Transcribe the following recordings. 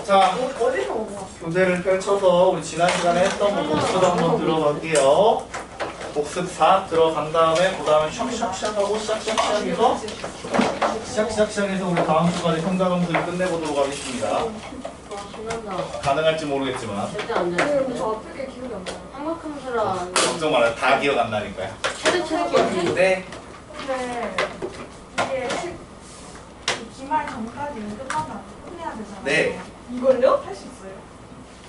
자, 어디서 온 거야? 교재를 펼쳐서 우리 지난 시간에 했던 거 복습 한번 들어갈게요. 복습 4 들어간 다음에 그 다음에 샥샥샥 하고 샥샥샥 해서 샥샥샥 해서 우리 다음 주까지 평가검수를 끝내보도록 하겠습니다. 와, 신난다. 가능할지 모르겠지만 절대 안 돼. 저 어떻게 기억이 안 나요? 한국함수라 걱정 말아요. 다 기억 안 나니까요. 최대치까지. 네. 근데 이게 기말 전까지 끝나면 끝내야 되잖아요. 네. 이걸요? 할 수 있어요?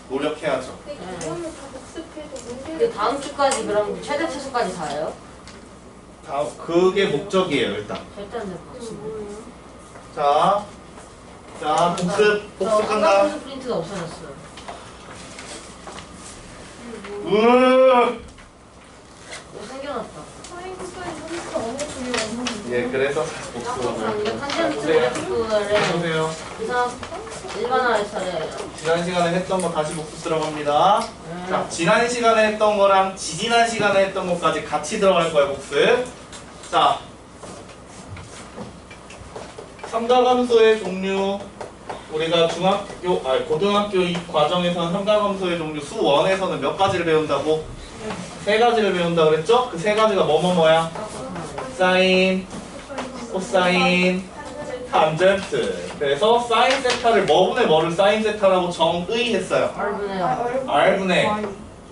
노력해야죠. 그러면 다 복습해서 그 문제를 다음 주까지 그럼 최대 치수까지 다예요? 그게 목적이에요, 일단. 절대 안 될 것 같은데. 자, 복습 저 한다. 한국함수 프린트가 없어졌어요. 또 생겨났다. 사인 코사인 선수 어느 분이 없는데. 예, 그래서 복습을 한국함수 한지한트 보세요. 그래프를 보세요. 이상 일반화할 차례예요. 지난 시간에 했던 거 다시 복습 들어갑니다. 자, 지난 시간에 했던 거랑 지지난 시간에 했던 것까지 같이 들어갈 거예요, 복습. 자, 삼각함수의 종류. 우리가 고등학교 이 과정에서는 삼각함수의 종류 수 1에서는 몇 가지를 배운다고? 세 가지를 배운다고 그랬죠? 그 세 가지가 뭐야? 사인, 코사인, 탄젠트. 그래서 사인 세타를 뭐를 사인 세타라고 정의했어요. R분의 R분의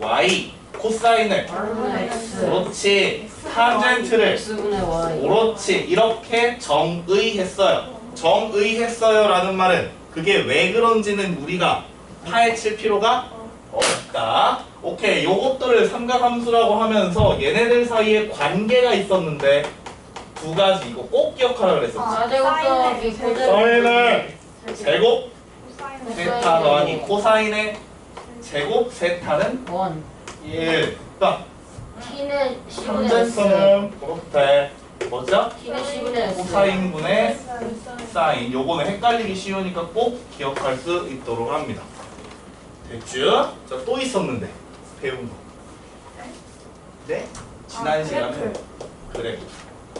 Y. 코사인을. R분의 X. 그렇지. 탄젠트를. X분의 Y. 그렇지. 이렇게 정의했어요. 정의했어요라는 말은 그게 왜 그런지는 우리가 파헤칠 필요가 없다. 오케이. 요것들을 삼각함수라고 하면서 얘네들 사이에 관계가 있었는데 두 가지 이거 꼭 기억하라 그랬었지. 사제곱도 비코제곱. 사인을 제곱 코사인은 세타 더하기 코사인의 제곱 세타는 원. 1. 그러니까 T는 C분의 X. 탄젠트는 그렇대. 뭐죠? T는 C분의 X. 코사인분의 사인. 요거는 헷갈리기 쉬우니까 꼭 기억할 수 있도록 합니다. 됐죠? 자, 또 있었는데 배운 거. 네? 지난 시간에 그래프.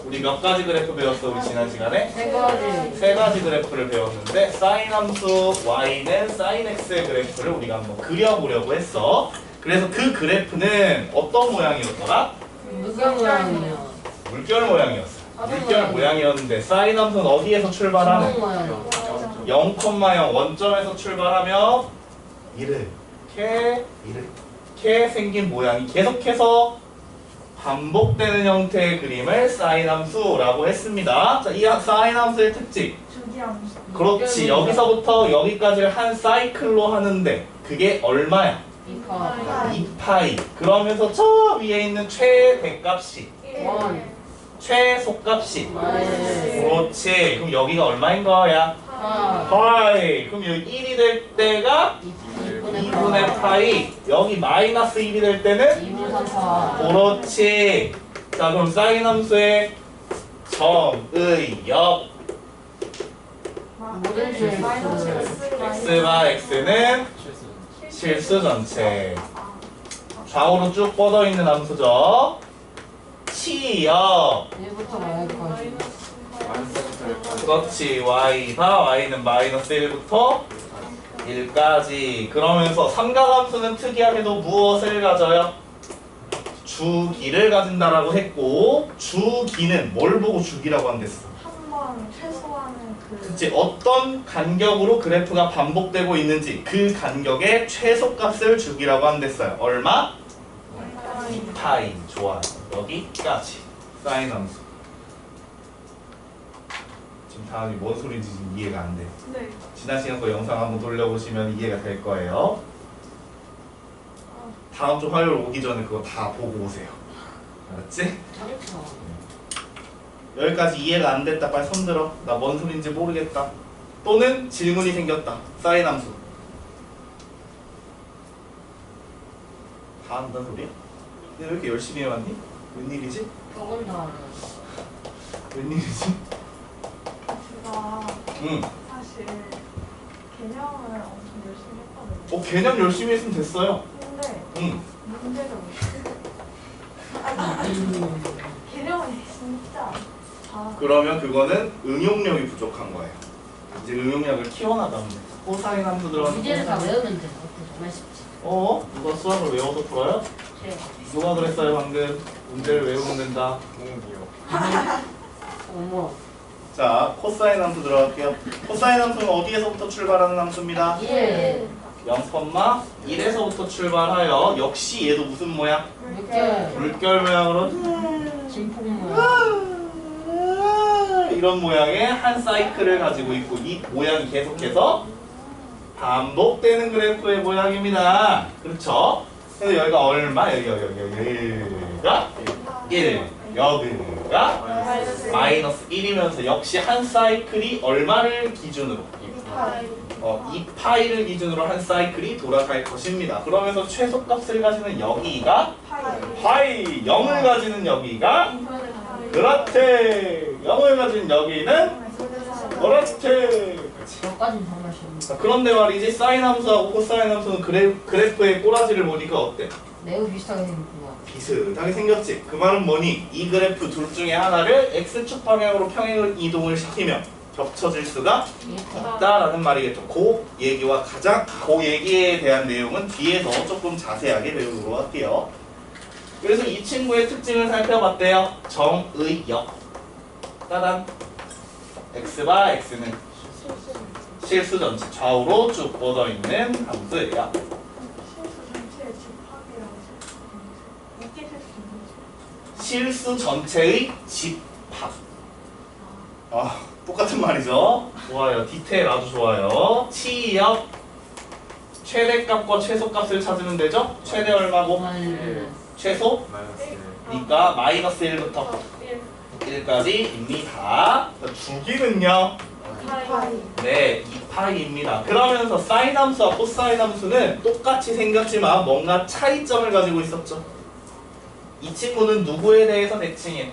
우리 몇 가지 그래프 배웠어? 우리 지난 시간에? 세 가지. 세 가지 그래프를 배웠는데 사인 함수 y는 사인 x의 그래프를 우리가 한번 그려보려고 했어. 그래서 그 그래프는 어떤 모양이었더라? 물결 모양이에요. 물결 모양이었어. 물결 모양이었는데 사인 함수는 어디에서 출발하는? 수동 모양. 0,0 원점에서 출발하며 이렇게 생긴 모양이 계속해서 반복되는 형태의 그림을 사인 함수라고 했습니다. 자, 이 사인 함수의 특징. 주기함수. 그렇지. 여기서부터 여기까지를 한 사이클로 하는데 그게 얼마야? 2파. 2파이. 그러면서 저 위에 있는 최대값이 원. 최소값이 네. 그렇지. 그럼 여기가 얼마인 거야? 파. 파이. 그럼 여기 1이 될 때가 2분의 파이. 여기 마이너스 1이 될 때는 2분 3파. 그렇지. 자, 그럼 사인 함수의 정의역 모든 실수. x와 x는 실수 전체. 좌우로 쭉 뻗어 있는 함수죠. 치역. 1부터 Y까지. 그렇지. y가 y는 마이너스 1부터 1까지. 그러면서 삼각함수는 특이하게도 무엇을 가져요? 주기를 가진다라고 했고, 주기는 뭘 보고 주기라고 한댔어? 한번 최소화는 그치. 어떤 간격으로 그래프가 반복되고 있는지 그 간격의 최소값을 주기라고 한댔어요. 얼마? 2파이. 좋아요. 여기까지 사인 함수. 지금 다음이 뭔 소리인지 지금 이해가 안 돼요. 네. 지난 시간 거 영상 한번 돌려보시면 이해가 될 거예요. 다음 주 화요일 오기 전에 그거 다 보고 오세요. 알았지? 잘했어. 여기까지 이해가 안 됐다. 빨리 손들어. 나 뭔 소리인지 모르겠다. 또는 질문이 생겼다. 사인 함수. 다 한다는 소리야? 근데 왜 이렇게 열심히 해왔니? 웬일이지? 조금 더 알아요. 웬일이지? 제가 응. 사실 개념을 엄청 열심히 했거든요. 개념 열심히 했으면 됐어요. 근데 응. 문제가 개념이 진짜 다 그러면 그거는 응용력이 부족한 거예요. 이제 응용력을 키워나가면 돼. 코사인 함수 들어가는 문제를 다 코사인. 외우면 돼. 그것도 정말 쉽지. 누가 수학을 외워서 풀어요? 제 누가 그랬어요 방금? 문제를 외우면 된다. 어머. 자, 코사인 함수 들어갈게요. 코사인 함수는 어디에서부터 출발하는 함수입니다? 예. 0,1에서부터 출발하여 역시 얘도 무슨 모양? 물결. 물결 모양으로 진폭 모양. 이런 모양의 한 사이클을 가지고 있고 이 모양이 계속해서 반복되는 그래프의 모양입니다. 그렇죠? 그래서 여기가 얼마? 여기가 1, 여기가 마이너스 1이면서 역시 한 사이클이 얼마를 기준으로? 2파이를 기준으로 한 사이클이 돌아갈 것입니다. 그러면서 최소값을 가지는 여기가 파이, 0을 가지는 여기가 그렇지, 0을 가진 여기는 그렇지. 저까지는 정말 쉬운데. 자, 그런데 말이지 사인 함수하고 코사인 함수는 그래프의 꼬라지를 보니까 어때? 매우 비슷하게 생겼구나. 비슷하게 생겼지. 그 말은 뭐니? 이 그래프 둘 중에 하나를 x축 방향으로 평행 이동을 시키면 겹쳐질 수가 없다라는 말이겠죠. 그 얘기와 그 얘기에 대한 내용은 뒤에서 조금 자세하게 배우도록 할게요. 그래서 이 친구의 특징을 살펴봤대요. 정의역. 따단. x바 x는 실수 전체 좌우로 쭉 뻗어 있는 함수예요. 실수 전체의 집합. 똑같은 말이죠. 좋아요. 디테일 아주 좋아요. 치역 최대값과 최소값을 찾으면 되죠? 최대 얼마고? 최소? 그러니까 마이너스 1부터 1까지입니다. 주기는요? 네, 2파이입니다. 그러면서 사인 함수와 코사인 함수는 똑같이 생겼지만 뭔가 차이점을 가지고 있었죠. 이 친구는 누구에 대해서 대칭인?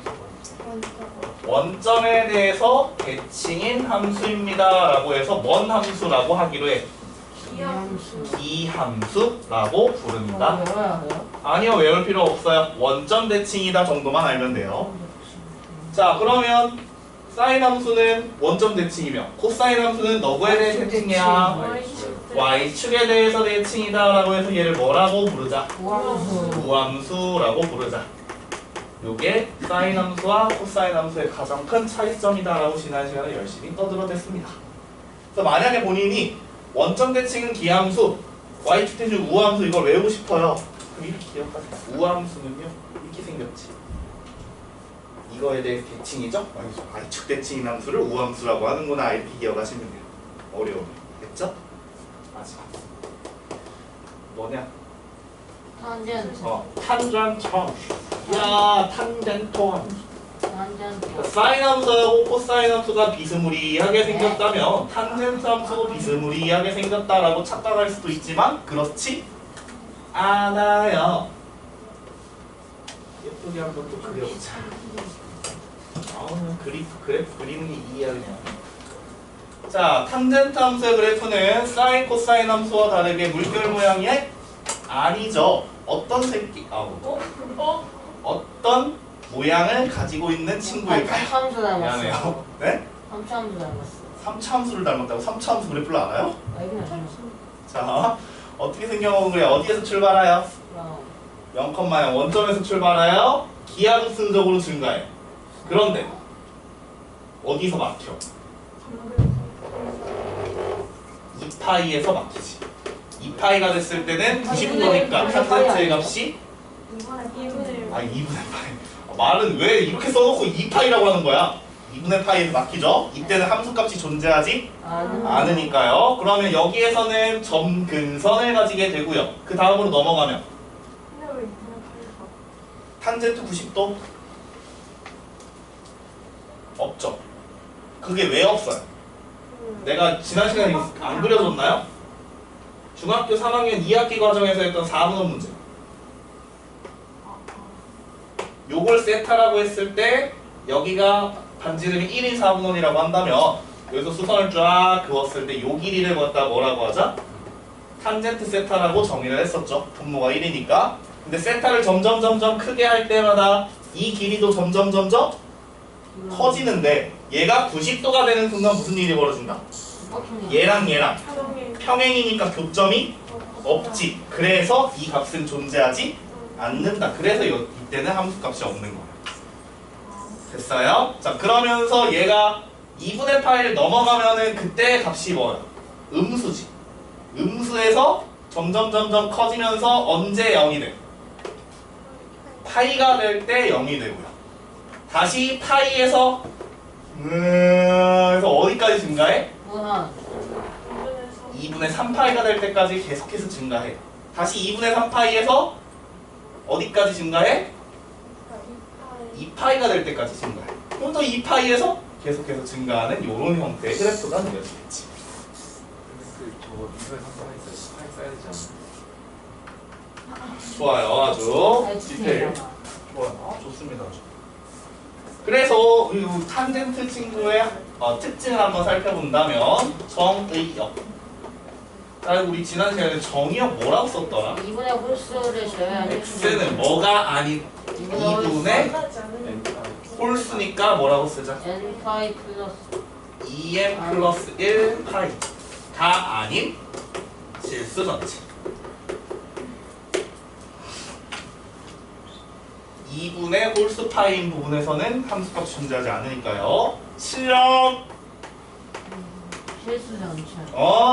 원점에 대해서 대칭인 함수입니다. 라고 해서 뭔 함수라고 하기로 해? 기함수라고 부른다. 외워야 해요? 아니요, 외울 필요 없어요. 원점 대칭이다 정도만 알면 돼요. 자, 그러면 사인 함수는 원점 대칭이며 코사인 함수는 누구에 대해 대칭이야? y축에 대해서 대칭이다 라고 해서 얘를 뭐라고 부르자? 우함수. 우함수라고 부르자. 요게 사인 함수와 코사인 함수의 가장 큰 차이점이다 라고 지난 시간에 열심히 떠들어댔습니다. 그래서 만약에 본인이 원점 대칭은 기함수, y축 대칭은 우함수 이걸 외우고 싶어요. 그럼 이렇게 기억하세요. 우함수는요 이렇게 생겼지. 이거에 대해 대칭이죠? y축 대칭인 함수를 우함수라고 하는구나 이렇게 기억하시면 돼요. 어려워요. 됐죠? 마지막 뭐냐? 탄젠트. 탄젠트 함수. 야, 탄젠트 함수. 탄젠트. 사인 함수하고 코사인 함수가 비스무리하게 생겼다면 탄젠트 함수도 비스무리하게 생겼다라고 착각할 수도 있지만 그렇지 않아요. 예쁘게 한번 또 그려보자. 그래프 그리는 게 이해야 그냥. 자, 탄젠트 함수의 그래프는 사인 코사인 함수와 다르게 물결 모양이 아니죠. 어떤 새끼? 어떤 모양을 가지고 있는 친구일까요? 삼차함수 닮았어. 미안해요. 네? 삼차함수 닮았어. 3차 함수를 닮았다고? 3차 함수 그래프를 알아요? 알긴 알죠. 자, 어떻게 생겨먹은 거야? 어디에서 출발해요? 0,0 원점에서 출발하여 기하급수적으로 증가해. 그런데 어디서 막혀? 2파이에서 막히지. 2파이가 됐을 때는 90도니까 탄젠트의 값이 2분의 파이. 말은 왜 이렇게 써놓고 2파이라고 하는 거야? 2분의 파이에서 막히죠? 이때는 함수값이 존재하지 않으니까요. 그러면 여기에서는 점근선을 가지게 되고요. 그 다음으로 넘어가면 탄젠트 90도? 없죠. 그게 왜 없어요? 내가 지난 시간에 안 그려줬나요? 중학교 3학년 2학기 과정에서 했던 4분원 문제. 요걸 세타라고 했을 때 여기가 반지름이 1인 4분원이라고 한다면 여기서 수선을 쫙 그었을 때 요 길이를 갖다 뭐라고 하자? 탄젠트 세타라고 정의를 했었죠. 분모가 1이니까. 근데 세타를 점점 크게 할 때마다 이 길이도 점점 커지는데 얘가 90도가 되는 순간 무슨 일이 벌어진다? 얘랑 얘랑 평행. 평행이니까 교점이 없지. 그래서 이 값은 존재하지 않는다. 그래서 이때는 함수값이 없는 거야. 됐어요? 자, 그러면서 얘가 2분의 8 넘어가면은 그때 값이 뭐야? 음수지. 음수에서 점점 커지면서 언제 0이 돼? 파이가 될 때 0이 되고요. 다시 파이에서 그래서 어디까지 증가해? 무한 2분의 3파이가 될 때까지 계속해서 증가해. 다시 2분의 3파이에서 어디까지 증가해? 2파이가 될 때까지 증가해. 그럼 또 2파이에서 계속해서 증가하는 이런 형태의 그래프가 그려지겠지. 저거 이거에 상관이 있어요. 18 써야 되지 않나? 좋아요. 아주 디테일. 좋아요. 좋습니다. 그래서 이 탄젠트 친구의 특징을 한번 살펴본다면 정의역. 우리 지난 시간에 정의역 뭐라고 썼더라? 2분의 홀수를 제외한 x는 뭐가 아닌 2분의 만나지 않으니까. 홀수니까 뭐라고 쓰자? n파이 플러스 2m 플러스 1파이가 아닌 실수 전체. 2분의 홀수 파이인 부분에서는 함수값이 존재하지 않으니까요. 실력! 실수 전체.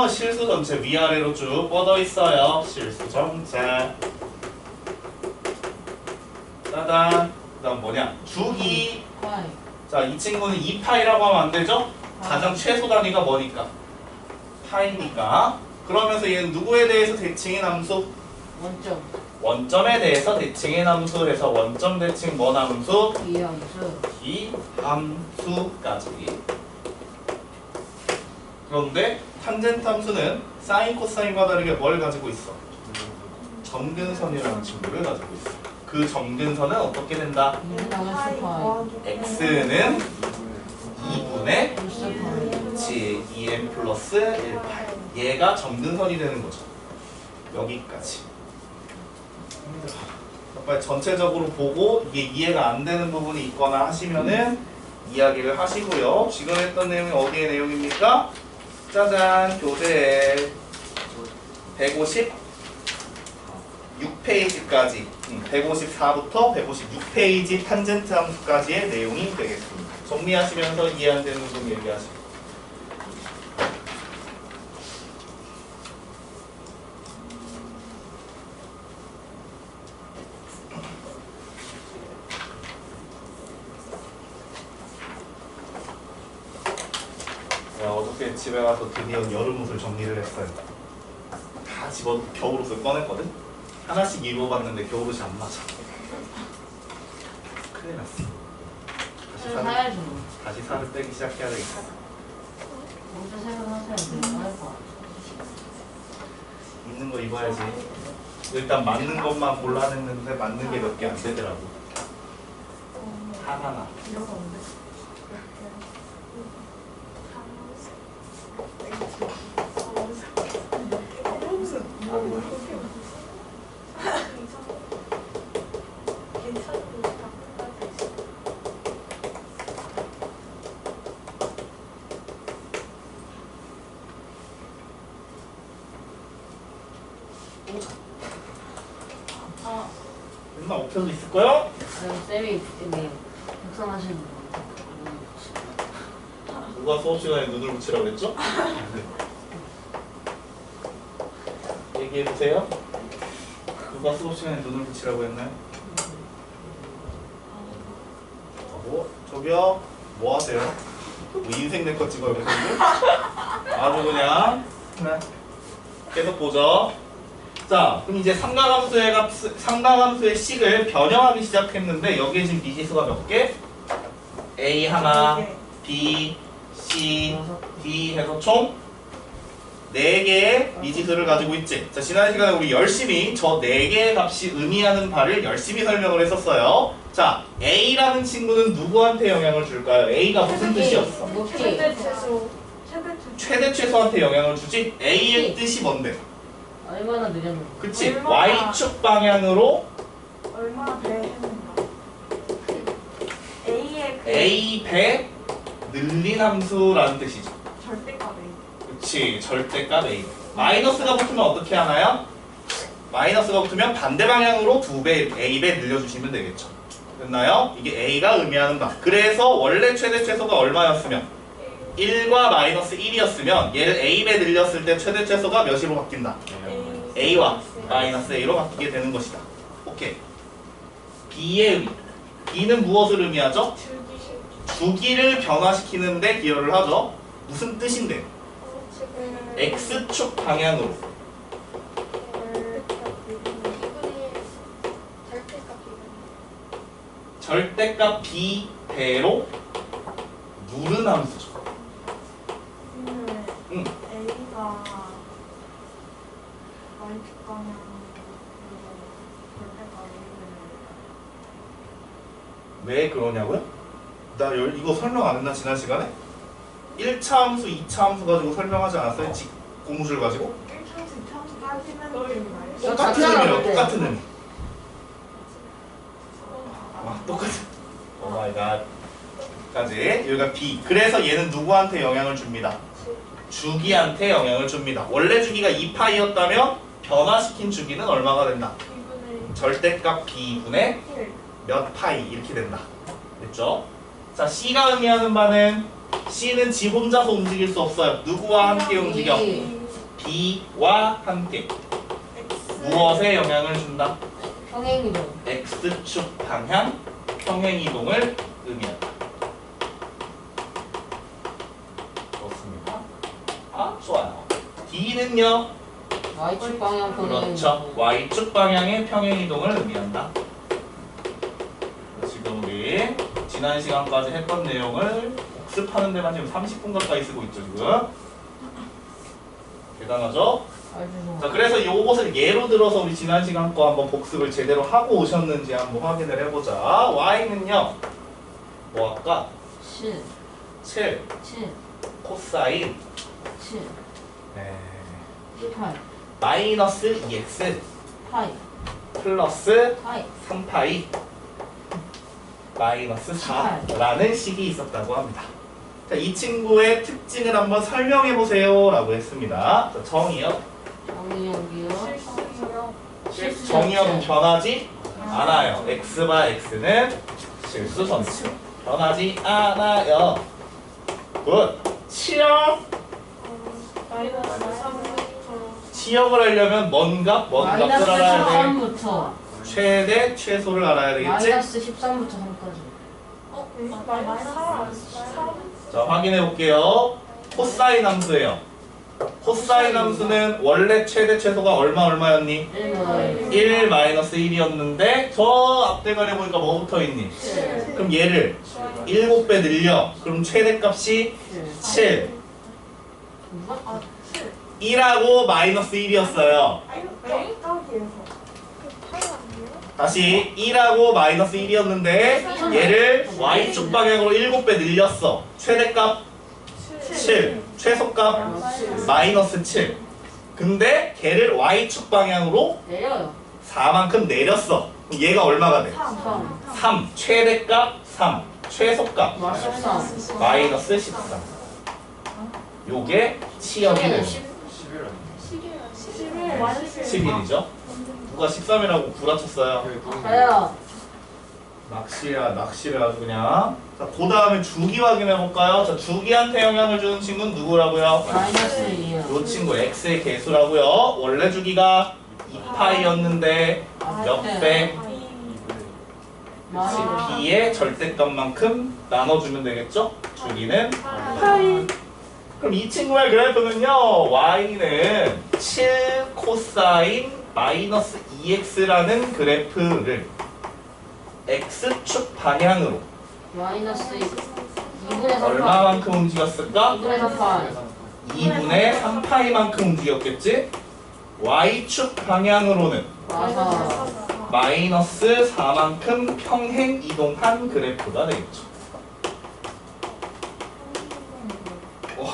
실수 전체 위아래로 쭉 뻗어 있어요. 실수 전체. 짜잔. 그 다음 뭐냐? 주기. 파이 자, 이 친구는 2파이라고 하면 안 되죠? 가장 최소 단위가 뭐니까? 파이니까. 그러면서 얘는 누구에 대해서 대칭인 함수? 원점 원점에 대해서 대칭인 함수 해서 원점 대칭 뭔 함수? 이함수 이 함수까지. 그런데 탄젠트 함수는 사인 코사인과 다르게 뭘 가지고 있어? 점근선이라는 친구를 가지고 있어. 그 점근선은 어떻게 된다? 2분의 홀수 파이 x는 2분의 홀수 파이 그치 2m 플러스 1파이. 얘가 점근선이 되는 거죠. 여기까지. 빨리 전체적으로 보고 이게 이해가 안 되는 부분이 있거나 하시면은 이야기를 하시고요. 지금 했던 내용이 어디의 내용입니까? 짜잔, 교재 156페이지까지 154부터 156페이지 탄젠트 함수까지의 내용이 되겠습니다. 정리하시면서 이해 안 되는 부분 얘기하시고. 어저께 집에 가서 드디어 여름 옷을 정리를 했어요. 다 집어 겨울옷을 꺼냈거든? 하나씩 입어봤는데 겨울옷이 안 맞아. 큰일 났어. 새로 사야지 다시 살을 빼기 시작해야 되겠어. 옷을 새로 사세요 알바 입는 거 입어야지. 일단 맞는 것만 골라냈는데 맞는 게 몇 개 안 되더라고. 하나나. 이런 거 없는데? 맨날 엎혀져 있을 거야? 쌤이 이게 걱정하시는 분 누가 수업 시간에 눈을 붙이라고 했죠? 얘기해 보세요. 누가 수업 시간에 눈을 붙이라고 했나요? 저기요. 뭐 하세요? 뭐 인생 내 거 찍어요, 그래서 아주 그냥 네. 계속 보죠. 자, 그럼 이제 삼각함수의 식을 변형하기 시작했는데 여기에 지금 미지수가 몇 개? A 하나, B, C, D 해서 총 4개의 미지수를 가지고 있지. 자, 지난 시간에 우리 열심히 저 4개의 값이 의미하는 바를 열심히 설명을 했었어요. 자, A라는 친구는 누구한테 영향을 줄까요? A가 무슨 뜻이었어? 최대 최소. 최대 최소한테 영향을 주지? A의 뜻이 뭔데? 얼마나 느렸는지 그치? 얼마나- Y축 방향으로 얼마나 배했는가. A의 그 A 배 늘린 함수라는 뜻이죠. 절대값 A. 그렇지. 절대값 A. 마이너스가 붙으면 어떻게 하나요? 마이너스가 붙으면 반대 방향으로 2배, A배 늘려주시면 되겠죠. 됐나요? 이게 A가 의미하는 바. 그래서 원래 최대 최소가 얼마였으면 1과 마이너스 1이었으면 얘를 A배 늘렸을 때 최대 최소가 몇으로 바뀐다? A와 마이너스 A로 바뀌게 되는 것이다. 오케이. B의 의미. B는 무엇을 의미하죠? 주기를 변화시키는데 기여를 하죠. 무슨 뜻인데? X축 방향으로. 절대값 B대로 누른 함수죠. 응. A가 Y축 방향으로 절대값 왜 그러냐고요? 나 이거 설명 안 했나 지난 시간에? 1차 함수, 2차 함수 가지고 설명하지 않았어요? 고무줄 가지고? 1차수 2차수 따지면 똑같은 의미로 똑같은 의미. 똑같은. 오 마이 갓. 까지 여기가 B. 그래서 얘는 누구한테 영향을 줍니다? 주기한테 영향을 줍니다. 원래 주기가 2파이였다면 변화시킨 주기는 얼마가 된다? 절대값 B분의 몇 파이 이렇게 된다. 됐죠? 자, C가 의미하는 바는 C는 지 혼자서 움직일 수 없어요. 누구와 함께 움직여? B와 함께. 무엇에 영향을 준다? 평행이동. X축 방향 평행이동을 의미한다. 좋습니다. 아, 좋아요. D는요? Y축 방향 평행이동. 그렇죠. Y축 방향의 평행이동을 의미한다. 지금 우리 지난 시간까지 했던 내용을 복습하는 데만 지금 30분 가까이 쓰고 있죠, 지금. 대단하죠? 자, 그래서 요것을 예로 들어서 우리 지난 시간 거 한번 복습을 제대로 하고 오셨는지 한번 확인을 해보자. Y는요, 뭐 할까? 7. 7 7. 코사인 7. 8. 마이너스 2x 파이. 플러스 파이. 3파이 마이너스 4라는 식이 있었다고 합니다. 자, 이 친구의 특징을 한번 설명해 보세요 라고 했습니다. 자, 정의요. 정의역이요. 정의역은 변하지 않아요. x바 x는 실수 선수. 변하지 않아요. 굿. 치역. 치역을 하려면 뭔 값을 알아야 돼? 마이너스 13부터. 최대 최소를 알아야 되겠지? 마이너스 13부터 3까지. 자, 확인해 볼게요. 코사인 함수예요. 코사인 함수는 원래 최대 최소가 얼마였니? 1 마이너스 1이었는데 저 앞대가리 보니까 뭐 붙어 있니? 그럼 얘를 7배 늘려. 그럼 최대값이 7. 1하고 마이너스 1이었어요. 다시 1하고 마이너스 1이었는데 얘를 Y축 방향으로 7배 늘렸어. 최대값 7, 최소값 마이너스 7. 근데 걔를 Y축 방향으로 내려요. 4만큼 내렸어. 그럼 얘가 얼마가 돼? 3. 최대값 3, 최소값 13. 마이너스 13. 요게 치역이 되는 11이죠. 누가 13이라고 구라쳤어요? 저요. 낚시를 아주 그냥. 자, 그 다음에 주기 확인해 볼까요? 자, 주기한테 영향을 주는 친구는 누구라고요? 마이너스 2요. 요 친구 x의 개수라고요. 원래 주기가 2파이였는데 몇 배? 그치, b의 절대값만큼 나눠주면 되겠죠? 주기는 파이. 그럼 이 친구의 그래프는요, y는 7 코사인 마이너스 2x라는 그래프를 x축 방향으로 마이너스 2분의 3파이. 얼마만큼 움직였을까? 2분의 3파이. 2분의 3파이만큼 움직였겠지? y축 방향으로는 맞아. 마이너스 4만큼 평행 이동한 그래프가 되겠죠. 와,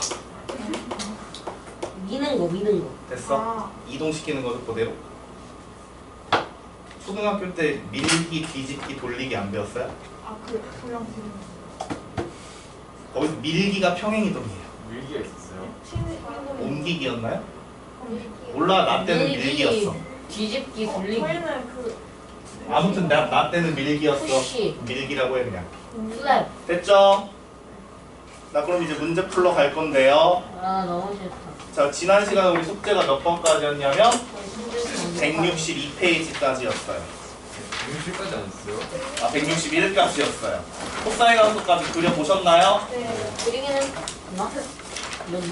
미는 거. 됐어? 이동시키는 거죠, 그대로. 초등학교 때 밀기, 뒤집기, 돌리기 안 배웠어요? 그냥 지금 거기서 밀기가 평행 이동이에요. 밀기가 있었어요. 뭐요? 옮기기였나요? 몰라, 나 때는 밀기였어. 뒤집기, 굴리기, 저희는 그 아무튼 나 때는 밀기였어. 푸시, 밀기라고 해 그냥. 플랩. 됐죠? 나 그럼 이제 문제 풀러 갈 건데요. 아, 너무 싫다. 자, 지난 시간에 우리 숙제가 몇 번까지였냐면 162페이지까지였어요. 160까지 안 했어요? 아, 161까지였어요. 코사인 함수까지 그려보셨나요? 네. 그리기는 나? 이런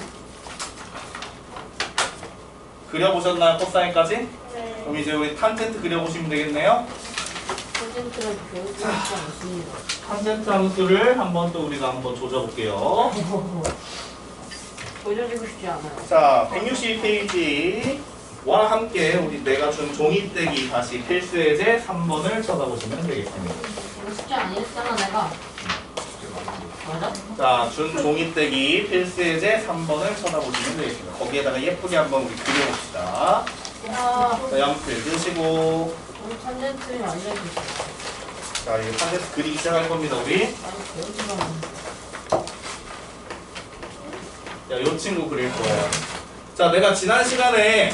그려보셨나요? 코사인까지? 네. 그럼 이제 우리 탄젠트 그려보시면 되겠네요. 퍼센트를 교육하지 않습니다. 탄젠트 함수를 한번 또 우리가 한번 조져볼게요. 보여주고 싶지 않아요. 자, 162페이지와 함께 우리 내가 준 종이떼기 다시 필수 예제 3번을 쳐다보시면 되겠습니다. 이거 숙제 안 했잖아, 내가. 맞아? 자, 준 종이떼기 필수 예제 3번을 쳐다보시면 되겠습니다. 거기에다가 예쁘게 한번 우리 그려봅시다. 아, 자, 연필 드시고, 우리 탄젠트를 알려주세요. 자, 이제 탄젠트 그리기 시작할 겁니다, 우리. 아니, 배우지만. 자, 요 친구 그릴 거예요. 자, 내가 지난 시간에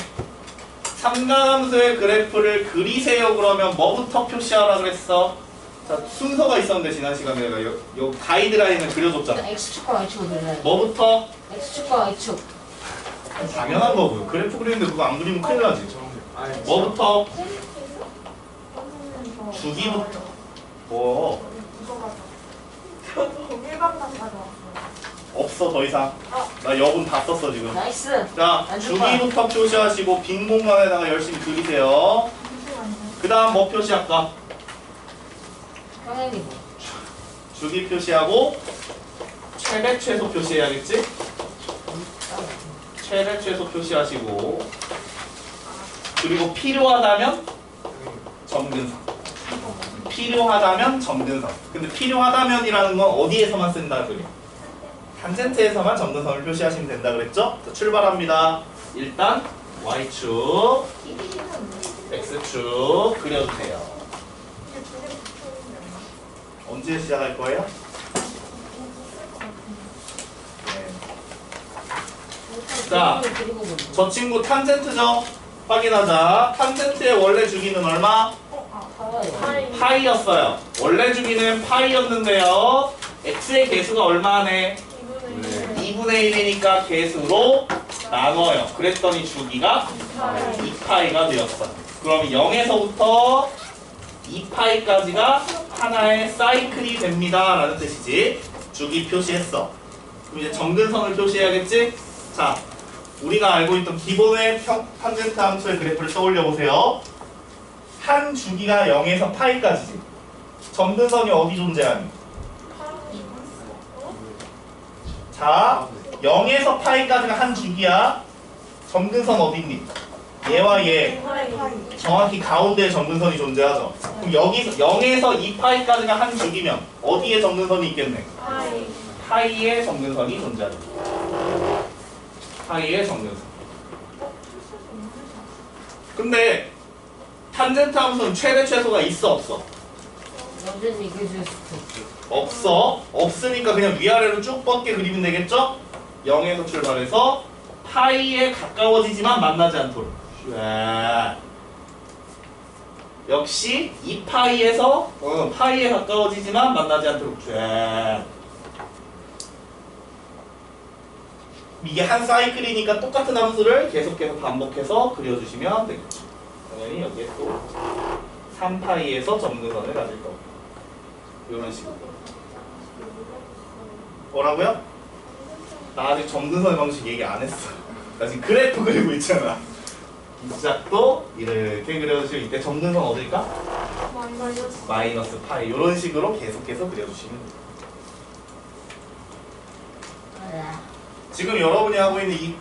삼각함수의 그래프를 그리세요 그러면 뭐부터 표시하라 그랬어? 자, 순서가 있었는데 지난 시간에 내가 요 가이드라인을 그려줬잖아. X축과 Y축을 그려야 돼. 뭐부터? X축과 Y축. 당연한 거고요. 그래프 그리는데 그거 안 그리면 큰일 나지. 아니, 뭐부터? 선생님 저 주기부터. 뭐 이거 가져. 저도 일반만 가져왔어요. 없어 더 이상. 나 여분 다 썼어 지금. 나이스. 자, 완전 좋아. 주기부터 표시하시고 빈 공간에다가 열심히 그리세요. 잠시만요. 그 다음 뭐 표시할까? 평행이고. 주기 표시하고 최대 최소 표시해야겠지? 최대 최소 표시하시고 그리고 필요하다면 점근선. 필요하다면 점근선. 근데 필요하다면이라는 건 어디에서만 쓴다 그래? 탄젠트에서만 점근선을 표시하시면 된다 그랬죠? 자, 출발합니다. 일단 Y축, X축 그려주세요. 이게 두개 붙여있는 언제 시작할 거예요? 네. 자, 그리고 보자. 저 친구 탄젠트죠? 확인하자. 탄젠트의 원래 주기는 얼마? 파워요. 파이였어요. 원래 주기는 파이였는데요. x의 개수가 얼마네? 2분의 1이니까 개수로 나눠요. 그랬더니 주기가 2파이가 되었어. 그럼 0에서부터 2파이까지가 하나의 사이클이 됩니다. 라는 뜻이지. 주기 표시했어. 그럼 이제 점근선을 표시해야겠지? 자, 우리가 알고 있던 기본의 탄젠트 함수의 그래프를 떠올려 보세요. 한 주기가 0에서 파이까지지. 점근선이 어디 존재하니? 자, 0에서 파이까지가 한 주기야. 점근선 어디 있니? 얘와 얘. 정확히 가운데에 점근선이 존재하죠. 그럼 여기서 0에서 2파이까지가 한 주기면 어디에 점근선이 있겠네? 파이에 점근선이 존재하죠. 파이에 점근선. 근데 탄젠트 함수는 최대 최소가 있어 없어? 완전 이길 수 있어. 없어. 없으니까 그냥 위아래로 쭉 뻗게 그리면 되겠죠? 0에서 출발해서 파이에 가까워지지만 만나지 않도록. 슈아. 역시 2파이에서 파이에 가까워지지만 만나지 않도록. 슈아. 이게 한 사이클이니까 똑같은 함수를 계속해서 반복해서 그려주시면 되겠죠. 당연히 여기에 또 3파이에서 점근선을 가질 거고. 이런 식으로. 뭐라고요? 나 아직 점근선의 방식 얘기 안 했어. 나 지금 그래프 그리고 있잖아. 이 시작도 이렇게 그려주시면 이때 점근선 어딜까? 마이너스 파이. 이런 식으로 계속해서 그려주시면 돼요. 지금 여러분이 하고 있는 이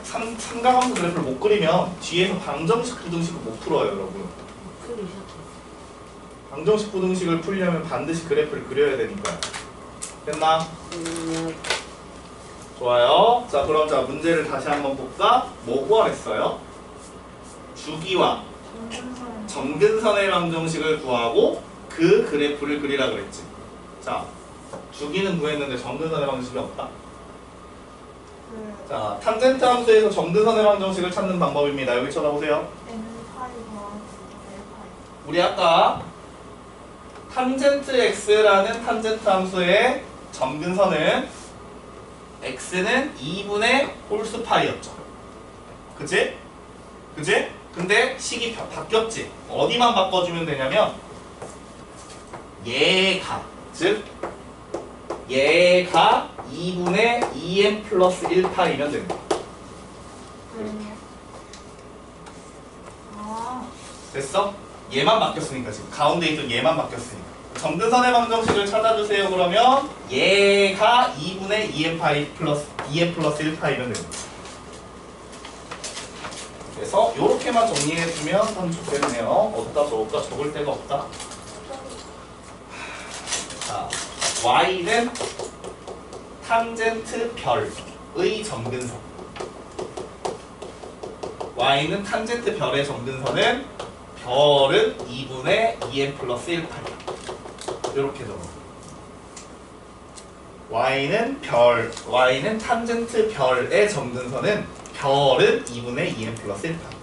삼각함수 그래프를 못 그리면 뒤에서 방정식 부등식을 못 풀어요, 여러분. 방정식 부등식을 풀려면 반드시 그래프를 그려야 되니까요. 됐나? 좋아요. 자, 그럼 자 문제를 다시 한번 볼까? 뭐 구하랬어요? 주기와 점근선의 방정식을 구하고 그 그래프를 그리라 그랬지. 자, 주기는 구했는데 점근선의 방정식이 없다. 자, 탄젠트 함수에서 정근선의 방정식을 찾는 방법입니다. 여기 쳐다보세요. N 파이 더하기 L 파이. 우리 아까 탄젠트 x라는 탄젠트 함수의 점근선은 x는 2분의 홀수 파이였죠. 그치? 그치? 근데 식이 바뀌었지. 어디만 바꿔주면 되냐면 얘가, 즉 얘가 2분의 2n 플러스 1파이면 됩니다. 아, 됐어? 얘만 바뀌었으니까 지금 가운데 있던 얘만 바뀌었으니까 점근선의 방정식을 찾아주세요. 그러면 얘가 2분의 2n 파이 플러스 2n 플러스 1파이면 됩니다. 그래서 이렇게만 정리해주면 참 좋겠네요. 어디다 적을까? 적을 데가 없다. 자, y는 탄젠트 별의 점근선. y는 탄젠트 별의 점근선은 별은 2분의 2n 플러스 1파이. 이렇게 적어. y는 탄젠트 별의 점근선은 별은 2분의 2n 플러스 1파이.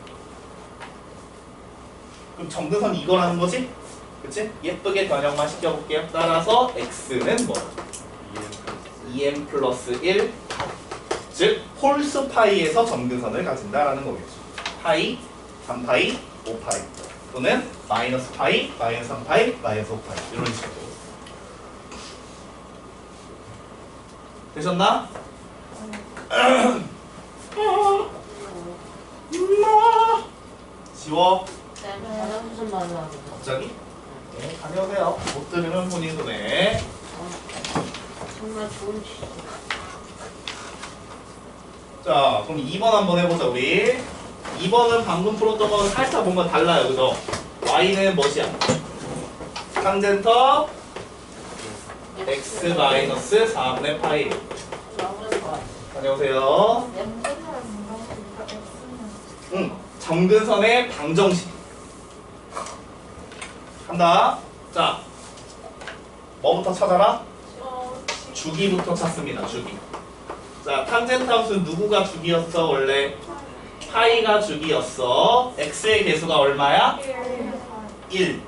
그럼 점근선 이거라는 거지? 그치? 예쁘게 변형만 시켜볼게요. 따라서 x는 뭐? 2n 플러스 1, 즉 홀수 파이에서 점근선을 가진다라는 거겠죠. 파이, 3파이, 5파이 또는 마이너스 파이, 마이너스 3파이, 마이너스 5파이 이런 식으로 되셨나? 지워. 네, 화장실 좀 마주하고. 갑자기? 네, 다녀오세요. 못 들으면 본인 손에. 정말 좋은 취지. 자, 그럼 2번 한번 해보자, 우리. 2번은 방금 풀었던 거는 살짝 뭔가 달라요, 그죠? y는 뭐지야? 탄젠터 x 마이너스 4분의 파이. 다녀오세요. N분의 문방식이니까 X는 응, 점근선의 방정식. 간다. 자, 뭐부터 찾아라? 주기부터 찾습니다, 주기. 자, 탄젠트 함수는 누구가 주기였어, 원래? 파이가 주기였어. x의 개수가 얼마야? 1.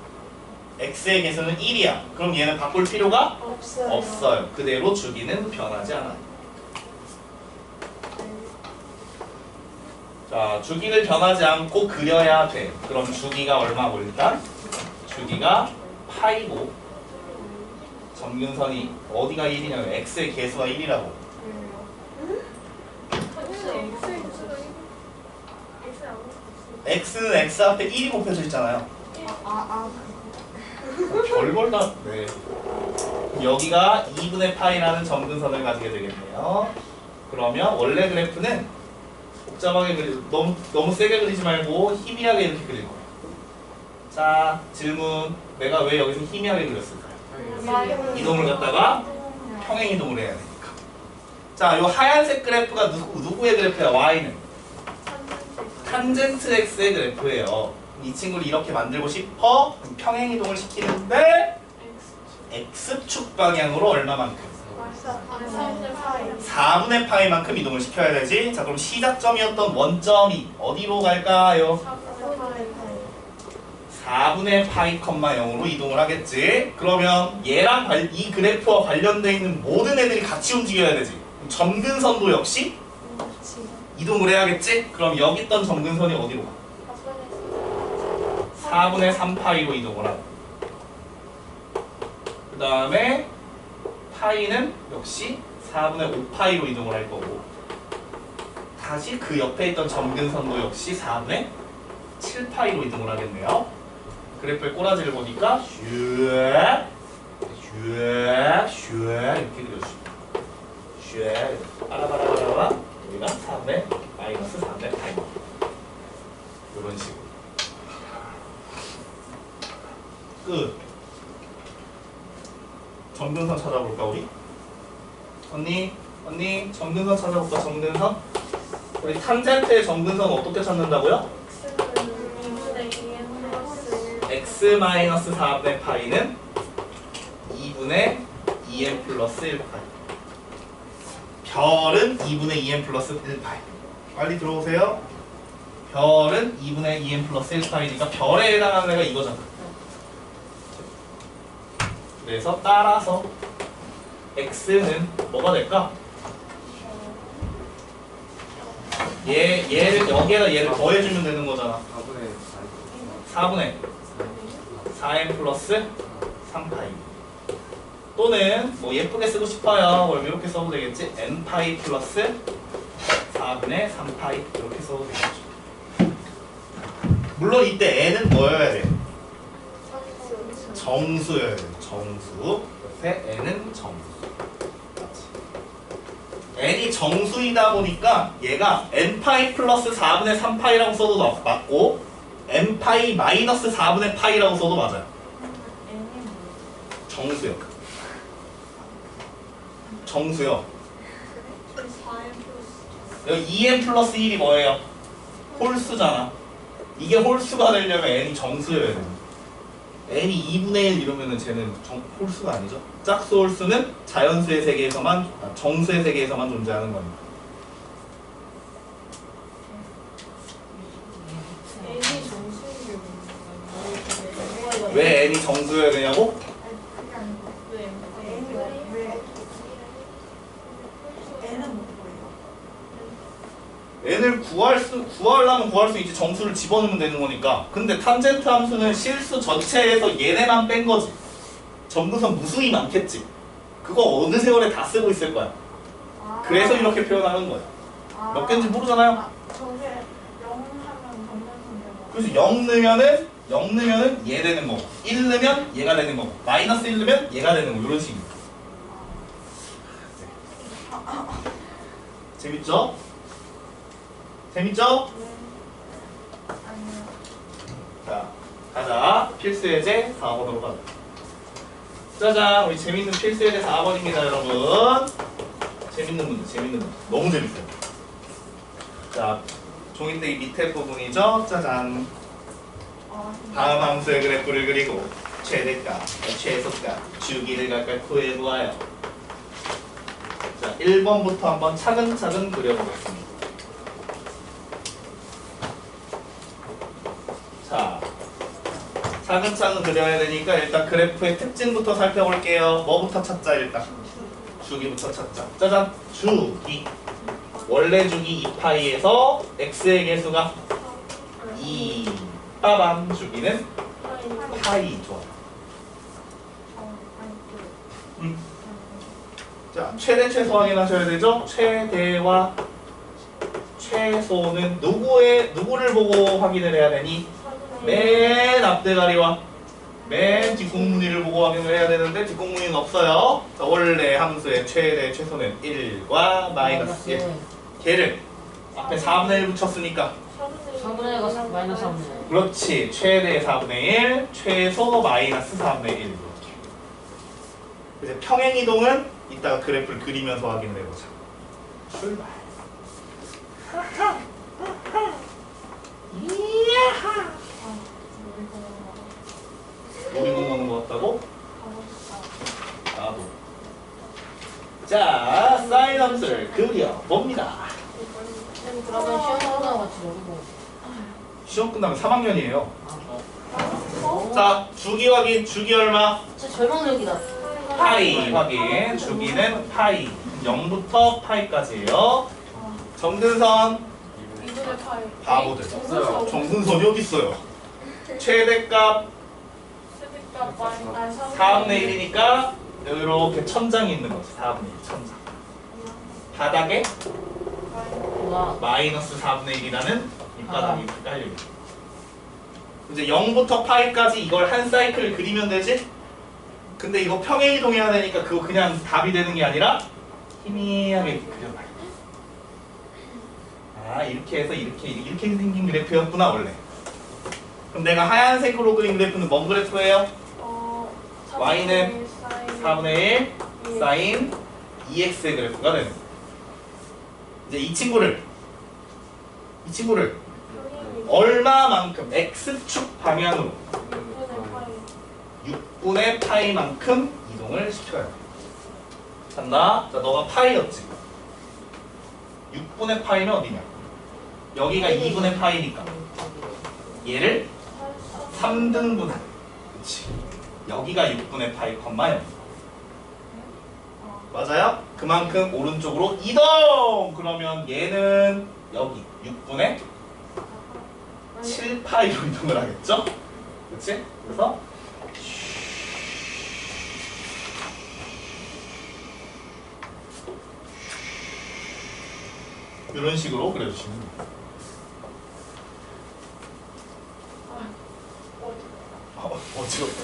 x의 개수는 1이야. 그럼 얘는 바꿀 필요가 없어요. 없어요. 그대로 주기는 변하지 않아요. 자, 주기를 변하지 않고 그려야 돼. 그럼 주기가 얼마고 일단? 주기가 파이고 점근선이 어디가 1이냐면 x의 개수가 1이라고. x는 x 앞에 1이 곱해져 있잖아요. 별걸 다. 네. 여기가 2분의 파이라는 점근선을 가지게 되겠네요. 그러면 원래 그래프는 복잡하게 너무 세게 그리지 말고 희미하게 이렇게 그릴 거예요. 자, 질문. 내가 왜 여기서 희미하게 그렸을까요? 이동을 갖다가 평행 이동을 해야 되니까. 자, 요 하얀색 그래프가 누구의 그래프야? y는 탄젠트 x의 그래프예요. 이 친구를 이렇게 만들고 싶어? 그럼 평행 이동을 시키는데 x축 방향으로 얼마만큼? 4분의 파이만큼 이동을 시켜야 되지. 자, 그럼 시작점이었던 원점이 어디로 갈까요? 4분의 파이 컴마 0으로 이동을 하겠지. 그러면 얘랑 이 그래프와 관련되어 있는 모든 애들이 같이 움직여야 되지. 점근선도 역시 이동을 해야겠지. 그럼 여기 있던 점근선이 어디로 가? 4분의 3파이로 이동을 하고, 그 다음에 파이는 역시 4분의 5파이로 이동을 할 거고, 다시 그 옆에 있던 점근선도 역시 4분의 7파이로 이동을 하겠네요. 그래프의 꼬라지를 보니까 슈 이렇게 그려줍니다. 슈 빠라바라바라 여기가 4분의 마이너스 4분의 파이 이런 식으로 끝. 점근선 찾아볼까 우리? 언니 점근선 찾아볼까? 점근선? 우리 탄젠트의 점근선 어떻게 찾는다고요? x-4분의 파이는 2분의 2n 플러스 1파이. 별은 2분의 2n 플러스 1파이. 빨리 들어오세요. 별은 2분의 2n 플러스 1파이니까 별에 해당하는 애가 이거잖아. 그래서 따라서 x는 뭐가 될까? 얘를 여기에다 얘를 더해주면 되는 거잖아. 4분의 4n 플러스 3파이. 또는 뭐 예쁘게 쓰고 싶어요. 그럼 이렇게 써도 되겠지? n파이 플러스 4분의 3파이 이렇게 써도 되겠죠. 물론 이때 n은 뭐여야 돼? 정수여야 돼. 정수. 옆에 n은 정수. n이 정수이다 보니까 얘가 n파이 플러스 4분의 3파이라고 써도 맞고 n파이 마이너스 4분의 파이라고 써도 맞아요. 정수요. 정수요. 여기 2n 플러스 1이 뭐예요? 홀수잖아. 이게 홀수가 되려면 n이 정수여야 돼. n이 2분의 1 이러면은 쟤는 홀수가 아니죠. 짝수 홀수는 자연수의 세계에서만, 정수의 세계에서만 존재하는 겁니다. N이 정수인 경우. 왜 n이 정수여야 되냐고? N은 뭐예요? n을 구하려면 구할 수 있지. 정수를 집어넣으면 되는 거니까. 근데 탄젠트 함수는 실수 전체에서 얘네만 뺀 거지. 전부선 무수히 많겠지. 그거 어느 세월에 다 쓰고 있을 거야. 그래서 이렇게 표현하는 거야. 몇 개인지 모르잖아요. 저게 0 하면 정면선대로. 그래서 0 넣으면은 얘 되는 거고, 1 넣으면 얘가 되는 거고, 마이너스 1 넣으면 얘가 되는 거고, 이런 식입니다. 재밌죠? 재밌죠? 아니요. 자, 가자. 필수 예제 4번으로 가자. 짜잔, 우리 재밌는 필수 예제 4번입니다, 여러분. 재밌는 문제. 너무 재밌어요. 자, 종이대기 밑에 부분이죠. 짜잔. 다음 함수의 그래프를 그리고 최대값, 최소값, 주기를 각각 구해보아요. 자, 1번부터 한번 차근차근 그려보겠습니다. 자, 차근차근 그려야 되니까 일단 그래프의 특징부터 살펴볼게요. 뭐부터 찾자 일단? 주기부터 찾자. 짜잔! 주기. 원래 주기 2파이에서 x의 개수가 2. 빠밤. 주기는 파이. 좋아. 자, 최대 최소 확인하셔야 되죠? 최대와 최소는 누구를 보고 확인을 해야 되니? 맨 앞대가리와 맨 뒷공무니를 보고 확인을 해야 되는데 뒷공무니는 없어요. 자, 원래 함수의 최대 최소는 1과 마이너스 1. 걔를 앞에 4분의 1 붙였으니까 4분의 1가 마이너스 4분의 1. 그렇지. 최대 4분의 1, 최소 마이너스 4분의 1 이렇게. 이제 평행이동은 이따가 그래프를 그리면서 확인을 해보자. 출발. 이야하. 놀이공 오는 것 같다고? 나도. 자, 사인 함수를 그려봅니다. 그러면 시험 끝나고 같이 놀고. 시험 끝나면 3학년이에요. 자, 주기 확인. 주기 얼마? 진짜 절망적이다. 파이 확인. 주기는 파이. 0부터 파이까지예요. 정근선. 2분의 파이. 바보들. 없어요. 정근선이 어디 있어요? 최대값 세대값 마이너스 4분의 1이니까 이렇게 천장이 있는 거지. 4분의 1 천장. 바닥에 와. 마이너스 4분의 1이라는 밑바닥이 이렇게 깔려있고. 이제 0부터 파이까지 이걸 한 사이클 그리면 되지? 근데 이거 평행이동해야 되니까 그거 그냥 답이 되는 게 아니라 희미하게 그려놔요. 아, 이렇게 해서 이렇게 생긴 그래프였구나 원래. 그럼 내가 하얀색으로 그린 그래프는 뭔 그래프예요? y는 4분의 1 사인 2x의 그래프가 되는 거예요. 이제 이 친구를 얼마만큼 x축 방향으로 6분의 파이만큼 이동을 시켜야 돼. 간다. 자, 너가 파이였지. 6분의 파이는 어디냐? 여기가 2분의 파이니까 얘를 3등분한. 그치. 여기가 6분의 파이 컴마 0. 맞아요? 그만큼 오른쪽으로 이동! 그러면 얘는 여기 6분의 7파이로 이동을 하겠죠? 그치? 그래서 이런 식으로 그려주시면 돼요. 어지럽다.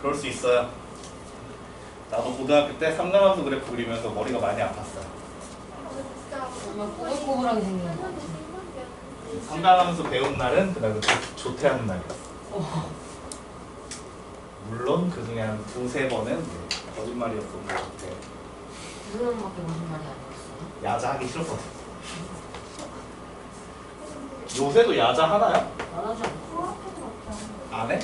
그럴 수 있어요. 나도 고등학교 때 삼각함수 그래프 그리면서 머리가 많이 아팠어요. 정말 꼬불꼬불하게 생긴 것 같아. 삼각함수 배운 날은 그날 조퇴하는 날이었어. 물론 그 중에 한 두세 번은 거짓말이었던 것 같아. 무슨 음악에 무슨 말이 아니었어요? 야자하기 싫었거든. 요새도 야자 하나요? 안 하죠. 안 해?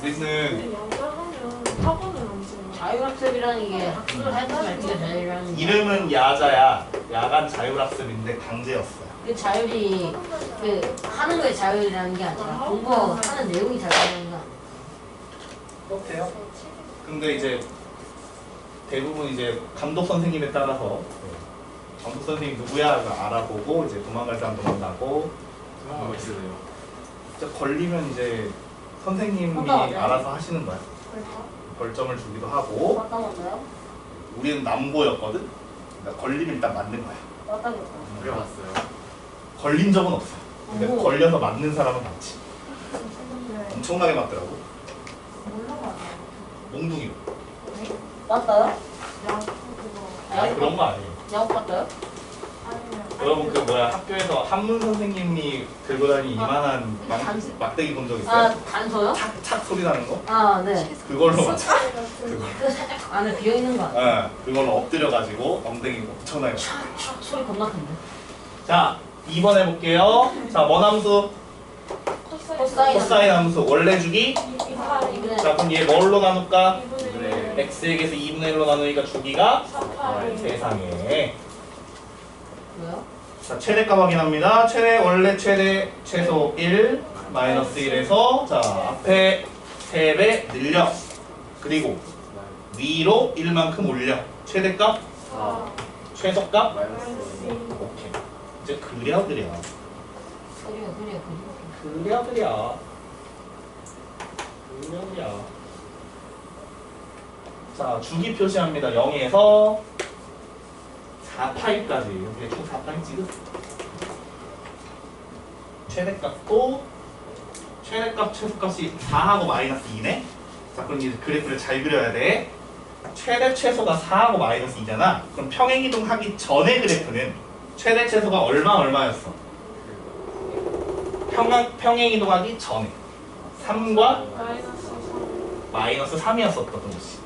우리는 야자하면 학원은 언제? 자율학습이라는 게 학습을 할지 말지가 자율이라는 게. 이름은 야자야. 야간 자율학습인데 강제였어요. 그 자율이 그 하는 거에 자율이라는 게 아니라 공부하는 내용이 자율이라는 거 아니야. 그렇대요. 근데 이제 대부분 이제 감독 선생님에 따라서 감독 선생님 누구야 알아보고 이제 도망갈 사람 도망가고 아, 있어요. 진짜 걸리면 이제 선생님이 맞아. 알아서 하시는 거야. 벌점을 주기도 하고. 맞다 맞아요? 우리는 남고였거든. 그러니까 걸리면 일단 맞는 거야. 맞다겠다. 그려봤어요. 걸린 적은 없어. 근데 오. 걸려서 맞는 사람은 많지. 엄청나게 맞더라고. 몽둥이로. 맞다요? 아니 그런 거 아니에요. 야구 맞다요? 여러분 그 뭐야 학교에서 한문 선생님이 들고 다니는 이만한 막대기 본 적 있어요? 아 단서요? 착착 소리 나는 거? 아 네. 그걸로 맞춰. 그 살짝 안에 비어 있는 거 아니야? 네, 그걸로 엎드려가지고 엉덩이 엄청나게. 맞춰. 촥촥 소리 겁나 큰데. 자 2번 해볼게요. 자 원함수 코사인. 코사인 함수 원래 주기. 이분의 자 그럼 얘 뭘로 나눌까? 네. x에게서 2분의 1로 나누니까 주기가 네. 세상에. 뭐요? 자 최대값 확인합니다. 원래 최대 최소 1 마이너스 1에서 자 앞에 3배 늘려 그리고 위로 1만큼 올려 최대값 최소값 마이너스. 오케이 이제 그려 그려. 자 주기 표시합니다. 0에서 4파이까지 여기에 총 4파이 찍으 최대값도 최대값 최소값이 4하고 마이너스 2네. 자 그럼 이제 그래프를 잘 그려야 돼. 최대 최소가 4하고 마이너스 2잖아. 그럼 평행이동 하기 전의 그래프는 최대 최소가 얼마였어? 평행이동 하기 전에 3과 마이너스 3이었었던 것이.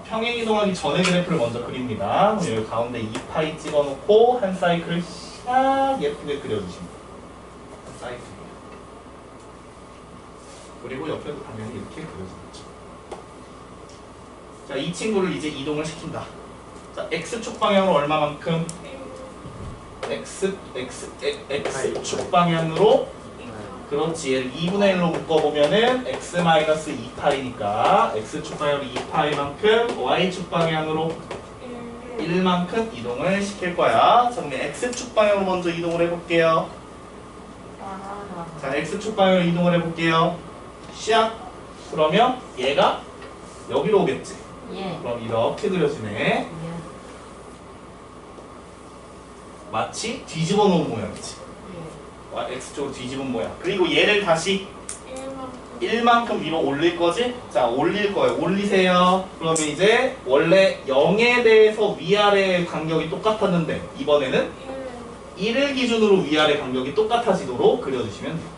평행이동하기 전의 그래프를 먼저 그립니다. 그럼 여기 가운데 2파이 찍어놓고 한 사이클을 싹 예쁘게 그려주십니다. 한 사이클. 그리고 옆에도 당연히 이렇게 그려주겠죠. 자, 이 친구를 이제 이동을 시킨다. 자, x축 방향으로 얼마만큼? x축 방향으로 그렇지. 얘를 2분의 1로 묶어보면은 x-2파이니까 x축 방향으로 2파이만큼 y축 방향으로 1만큼 이동을 시킬 거야. 자, 그럼 x축 방향으로 먼저 이동을 해볼게요. 자, x축 방향으로 이동을 해볼게요. 시작. 그러면 얘가 여기로 오겠지. 예. 그럼 이렇게 그려지네. 예. 마치 뒤집어 놓은 모양이지. x쪽으로 뒤집은 모양. 그리고 얘를 다시 1만큼 위로 올릴 거지? 자, 올릴 거예요. 올리세요. 그러면 이제 원래 0에 대해서 위아래 간격이 똑같았는데 이번에는 1을 기준으로 위아래 간격이 똑같아지도록 그려주시면 돼요.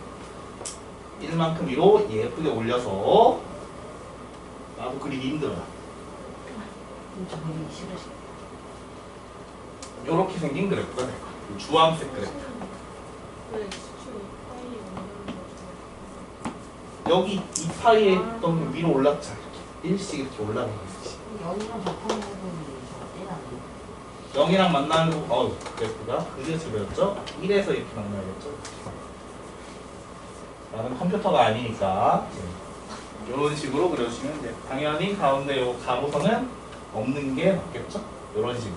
1만큼 위로 예쁘게 올려서 나도 그리기 힘들어요. 진짜 그리기 싫으시. 이렇게 생긴 그래프가 될 거예요. 주황색 그래프. 여기 2파이에 있던 위로 올랐잖아. 1씩 이렇게 올라가는 거지. 영이랑 접하는 부분이 저거 아니에요? 0이랑 만나는 거, 그래프가 그래서 그렸죠? 1에서 이렇게 만나야겠죠? 나는 컴퓨터가 아니니까 이런 식으로 그려주시면 돼요. 당연히 가운데 요 가로선은 없는 게 맞겠죠? 이런 식으로.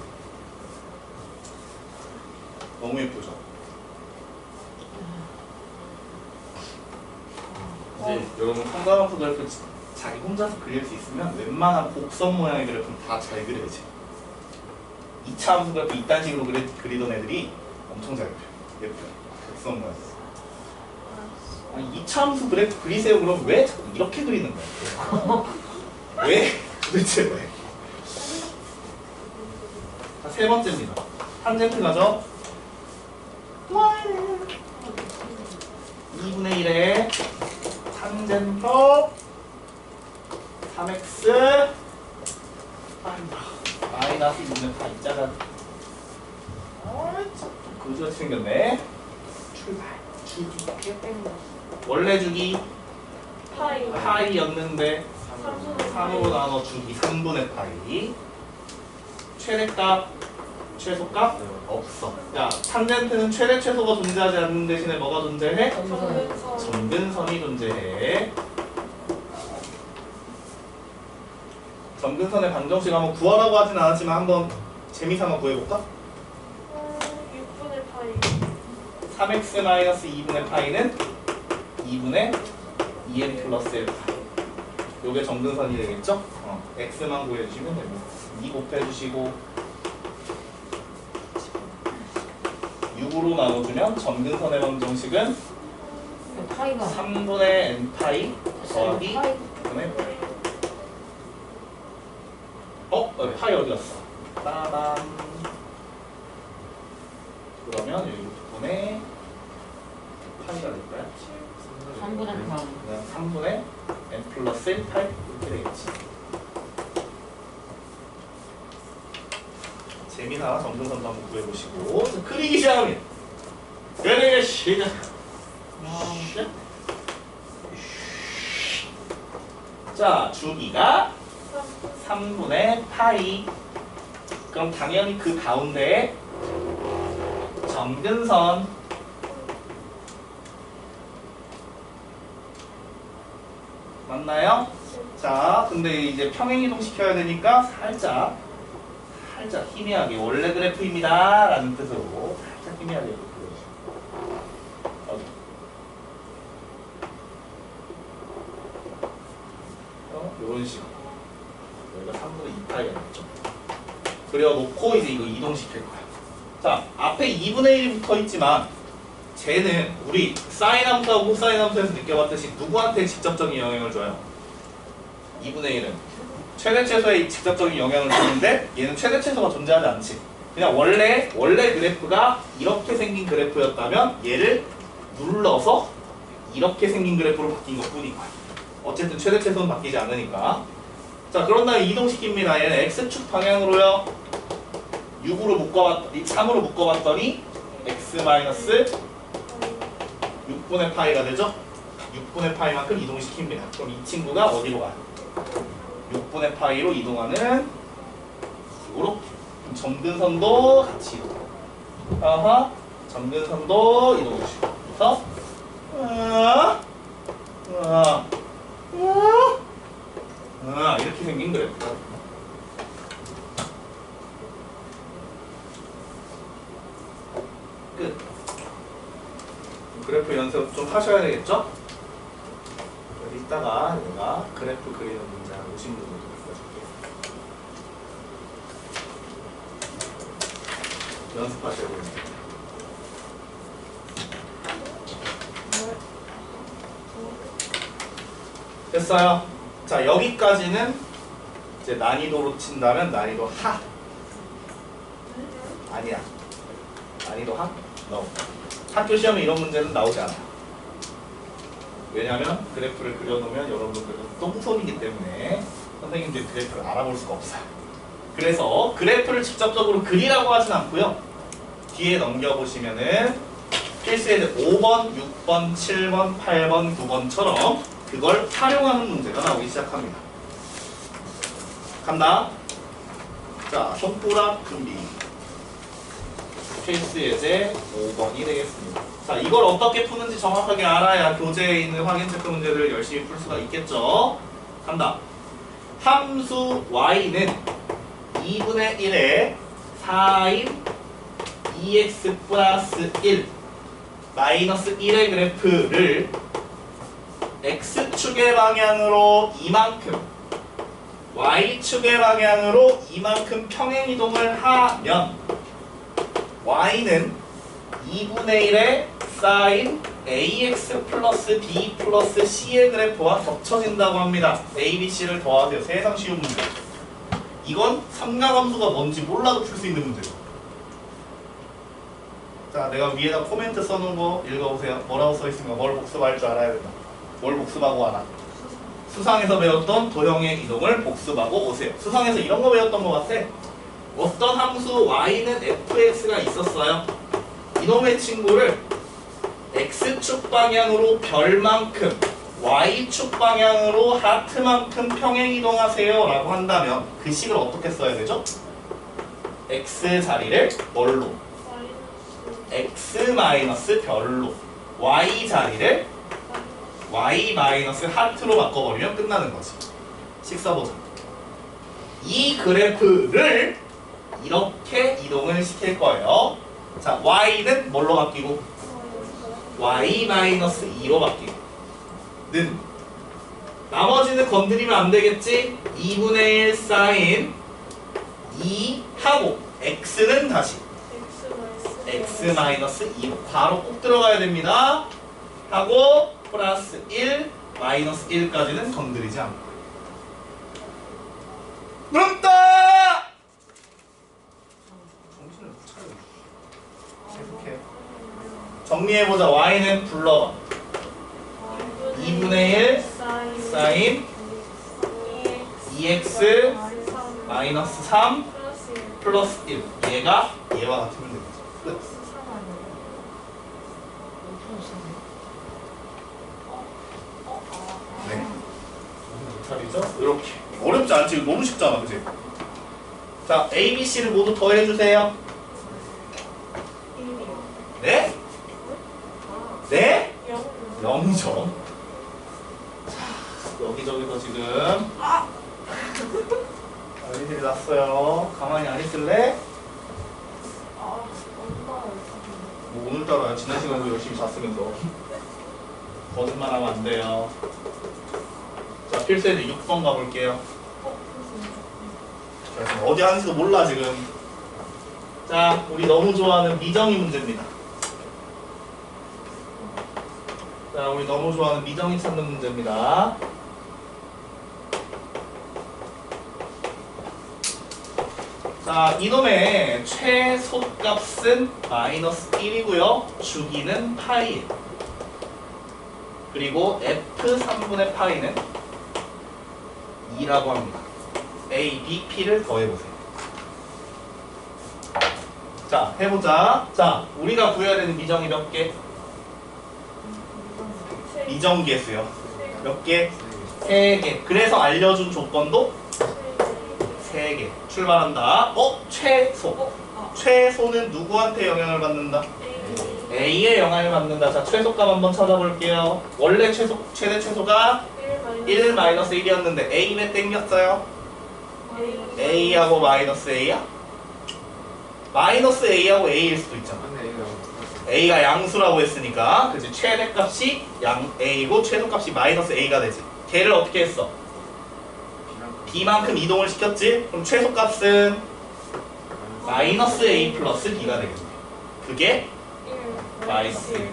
너무 예쁘죠? 이제 여러분 삼각함수 그래프 자기 혼자서 그릴 수 있으면 웬만한 곡선 모양의 그래프는 다 잘 그려야지. 2차 함수 그래프 이딴 식으로 그리던 애들이 엄청 잘 그려요. 예뻐요. 곡선 모양. 아니 2차 함수 그래프 그리세요. 그럼 왜 자꾸 이렇게 그리는 거야? 왜? 도대체 왜? 자, 세 번째입니다. 탄젠트 가죠? 2분의 1에 탄젠트 3x 마이너스 2분의 파 있잖아. 그지같이 생겼네. 출발. 주기. 원래 주기 파이였는데 3으로 나눠 주기 3분의 파이. 최대값, 최소값 없어. 야, 탄젠트는 최대 최소가 존재하지 않는 대신에 뭐가 존재해? 점근선이 존재해. 점근선의 방정식 한번 구하라고 하진 않았지만 한번 재미삼아 구해볼까? 6분의 파이 3x-2분의 파이는 2분의 2n 플러스 1 파이. 요게 점근선이 되겠죠? x만 구해주시면 되고 2 곱해주시고 6으로 나눠주면 점근선의 방정식은 파이가 3분의 n 파이 더하기 파이 6분의 파이. 파이 어디 갔어? 빠밤. 그러면 여기 6분의 파이가 될까요? 3분의 파 3분의 n 플러스 1 파이 이렇게 되겠지. 재미나 점근선도 한번 구해보시고 그리기 시작합니다. 그리기 시작. 자, 주기가 3분의 파이. 그럼 당연히 그 가운데에 점근선 맞나요? 자, 근데 이제 평행이동 시켜야 되니까 살짝 희미하게 원래 그래프입니다 라는 뜻으로 살짝 희미하게 그려주시고 이런 식으로 여기가 3분의 2파이가 됐죠. 그려놓고 이제 이거 이동시킬 거야. 자, 앞에 2분의 1이 붙어 있지만 쟤는 우리 사인 함수하고 코사인 함수에서 느껴봤듯이 누구한테 직접적인 영향을 줘요? 2분의 1은 최대 최소에 직접적인 영향을 주는데 얘는 최대 최소가 존재하지 않지. 그냥 원래 그래프가 이렇게 생긴 그래프였다면 얘를 눌러서 이렇게 생긴 그래프로 바뀐 것 뿐인 거야. 어쨌든 최대 최소는 바뀌지 않으니까. 자, 그런 다음에 이동시킵니다. 얘는 x축 방향으로요. 3으로 묶어봤더니 x-6분의 파이가 되죠? 6분의 파이만큼 이동시킵니다. 그럼 이 친구가 어디로 가요? 6분의 파이로 이동하는 식으로. 점근선도 같이 이동. 점근선도 이동해주시고. 그래서 이렇게 생긴 그래프가. 끝. 그래프 연습 좀 하셔야 되겠죠? 이따가 내가 그래프 그리는 문제 한 50문 정도 바꿔줄게. 연습하셔야 됩니다. 됐어요. 자, 여기까지는 이제 난이도로 친다면 난이도 하. 아니야. 난이도 하? No. 학교 시험에 이런 문제는 나오지 않아. 왜냐하면 그래프를 그려놓으면 여러분들은 똥손이기 때문에 선생님들이 그래프를 알아볼 수가 없어요. 그래서 그래프를 직접적으로 그리라고 하진 않고요. 뒤에 넘겨보시면은 필수에 5번, 6번, 7번, 8번, 9번처럼 그걸 활용하는 문제가 나오기 시작합니다. 간다. 자, 손가락 준비. 필수 예제 5번이 되겠습니다. 자, 이걸 어떻게 푸는지 정확하게 알아야 교재에 있는 확인 체크 문제를 열심히 풀 수가 있겠죠. 간다. 함수 y는 2분의 1에 4인 2x 플러스 1 마이너스 1의 그래프를 x축의 방향으로 이만큼 y축의 방향으로 이만큼 평행이동을 하면 y는 2분의 1의 sin ax 플러스 b 플러스 c의 그래프와 겹쳐진다고 합니다. a, b, c를 더하세요. 세상 쉬운 문제. 이건 삼각함수가 뭔지 몰라도 풀 수 있는 문제죠. 자, 내가 위에다 코멘트 써놓은 거 읽어보세요. 뭐라고 써있으면 뭘 복습할 줄 알아야 된다. 뭘 복습하고 와라. 수상에서 배웠던 도형의 이동을 복습하고 오세요. 수상에서 이런 거 배웠던 것 같아. 어떤 함수 y는 fx가 있었어요. 이놈의 친구를 x축 방향으로 별만큼 y축 방향으로 하트만큼 평행이동하세요 라고 한다면 그 식을 어떻게 써야 되죠? x 자리를 뭘로? x 마이너스 별로, y 자리를 y 마이너스 하트로 바꿔버리면 끝나는 거지. 식 써보자. 이 그래프를 이렇게 이동을 시킬 거예요. 자, y는 뭘로 바뀌고? y 마이너스 2로 바뀌고 는 나머지는 건드리면 안 되겠지? 2분의 1 사인 2 하고 x는 다시 x 마이너스 2로 바로 꼭 들어가야 됩니다. 하고 플러스 1 마이너스 1까지는 건드리지 않고 물었다! 정신을 못 차려. 계속해. 정리해보자. y는 불러봐. 2분의 1 사인 2x 마이너스 3 플러스 1. 얘가 얘와 같으면 되겠지. 끝. 네. 차리죠? 이렇게. 어렵지 않지? 이거 너무 쉽잖아, 그치? 자, A, B, C를 모두 더해주세요. 네? 네? 0점. 자, 여기저기서 지금 아이들이 났어요. 가만히 안 있을래? 뭐 오늘따라 지난 시간에도 열심히 잤으면서 거짓말하면 안 돼요. 자, 필수에도 6번 가볼게요. 자, 지금 어디 하는지도 몰라 지금. 자, 우리 너무 좋아하는 미정이 문제입니다. 자, 우리 너무 좋아하는 미정이 찾는 문제입니다. 자, 이놈의 최소값은 마이너스 1이고요. 주기는 파이예요. 그리고 f3분의 파이는 2라고 합니다. a, b, p를 더해보세요. 자, 해보자. 자, 우리가 구해야 되는 미정이 몇 개? 미정 개수요. 몇 개? 3개. 그래서 알려준 조건도 3개. 출발한다. 최소. 최소는 누구한테 영향을 받는다? A의 영향을 받는다. 자, 최소값 한번 찾아볼게요. 원래 최대 최소가 1 마이너스 1이었는데 A 왜 땡겼어요? A하고 마이너스 A야? 마이너스 A하고 A일 수도 있잖아. A가 양수라고 했으니까 그치? 최대값이 A고 최소값이 마이너스 A가 되지. 걔를 어떻게 했어? B만큼 이동을 시켰지? 그럼 최소값은 마이너스 A 플러스 B가 되겠네. 그게 마이너스 1.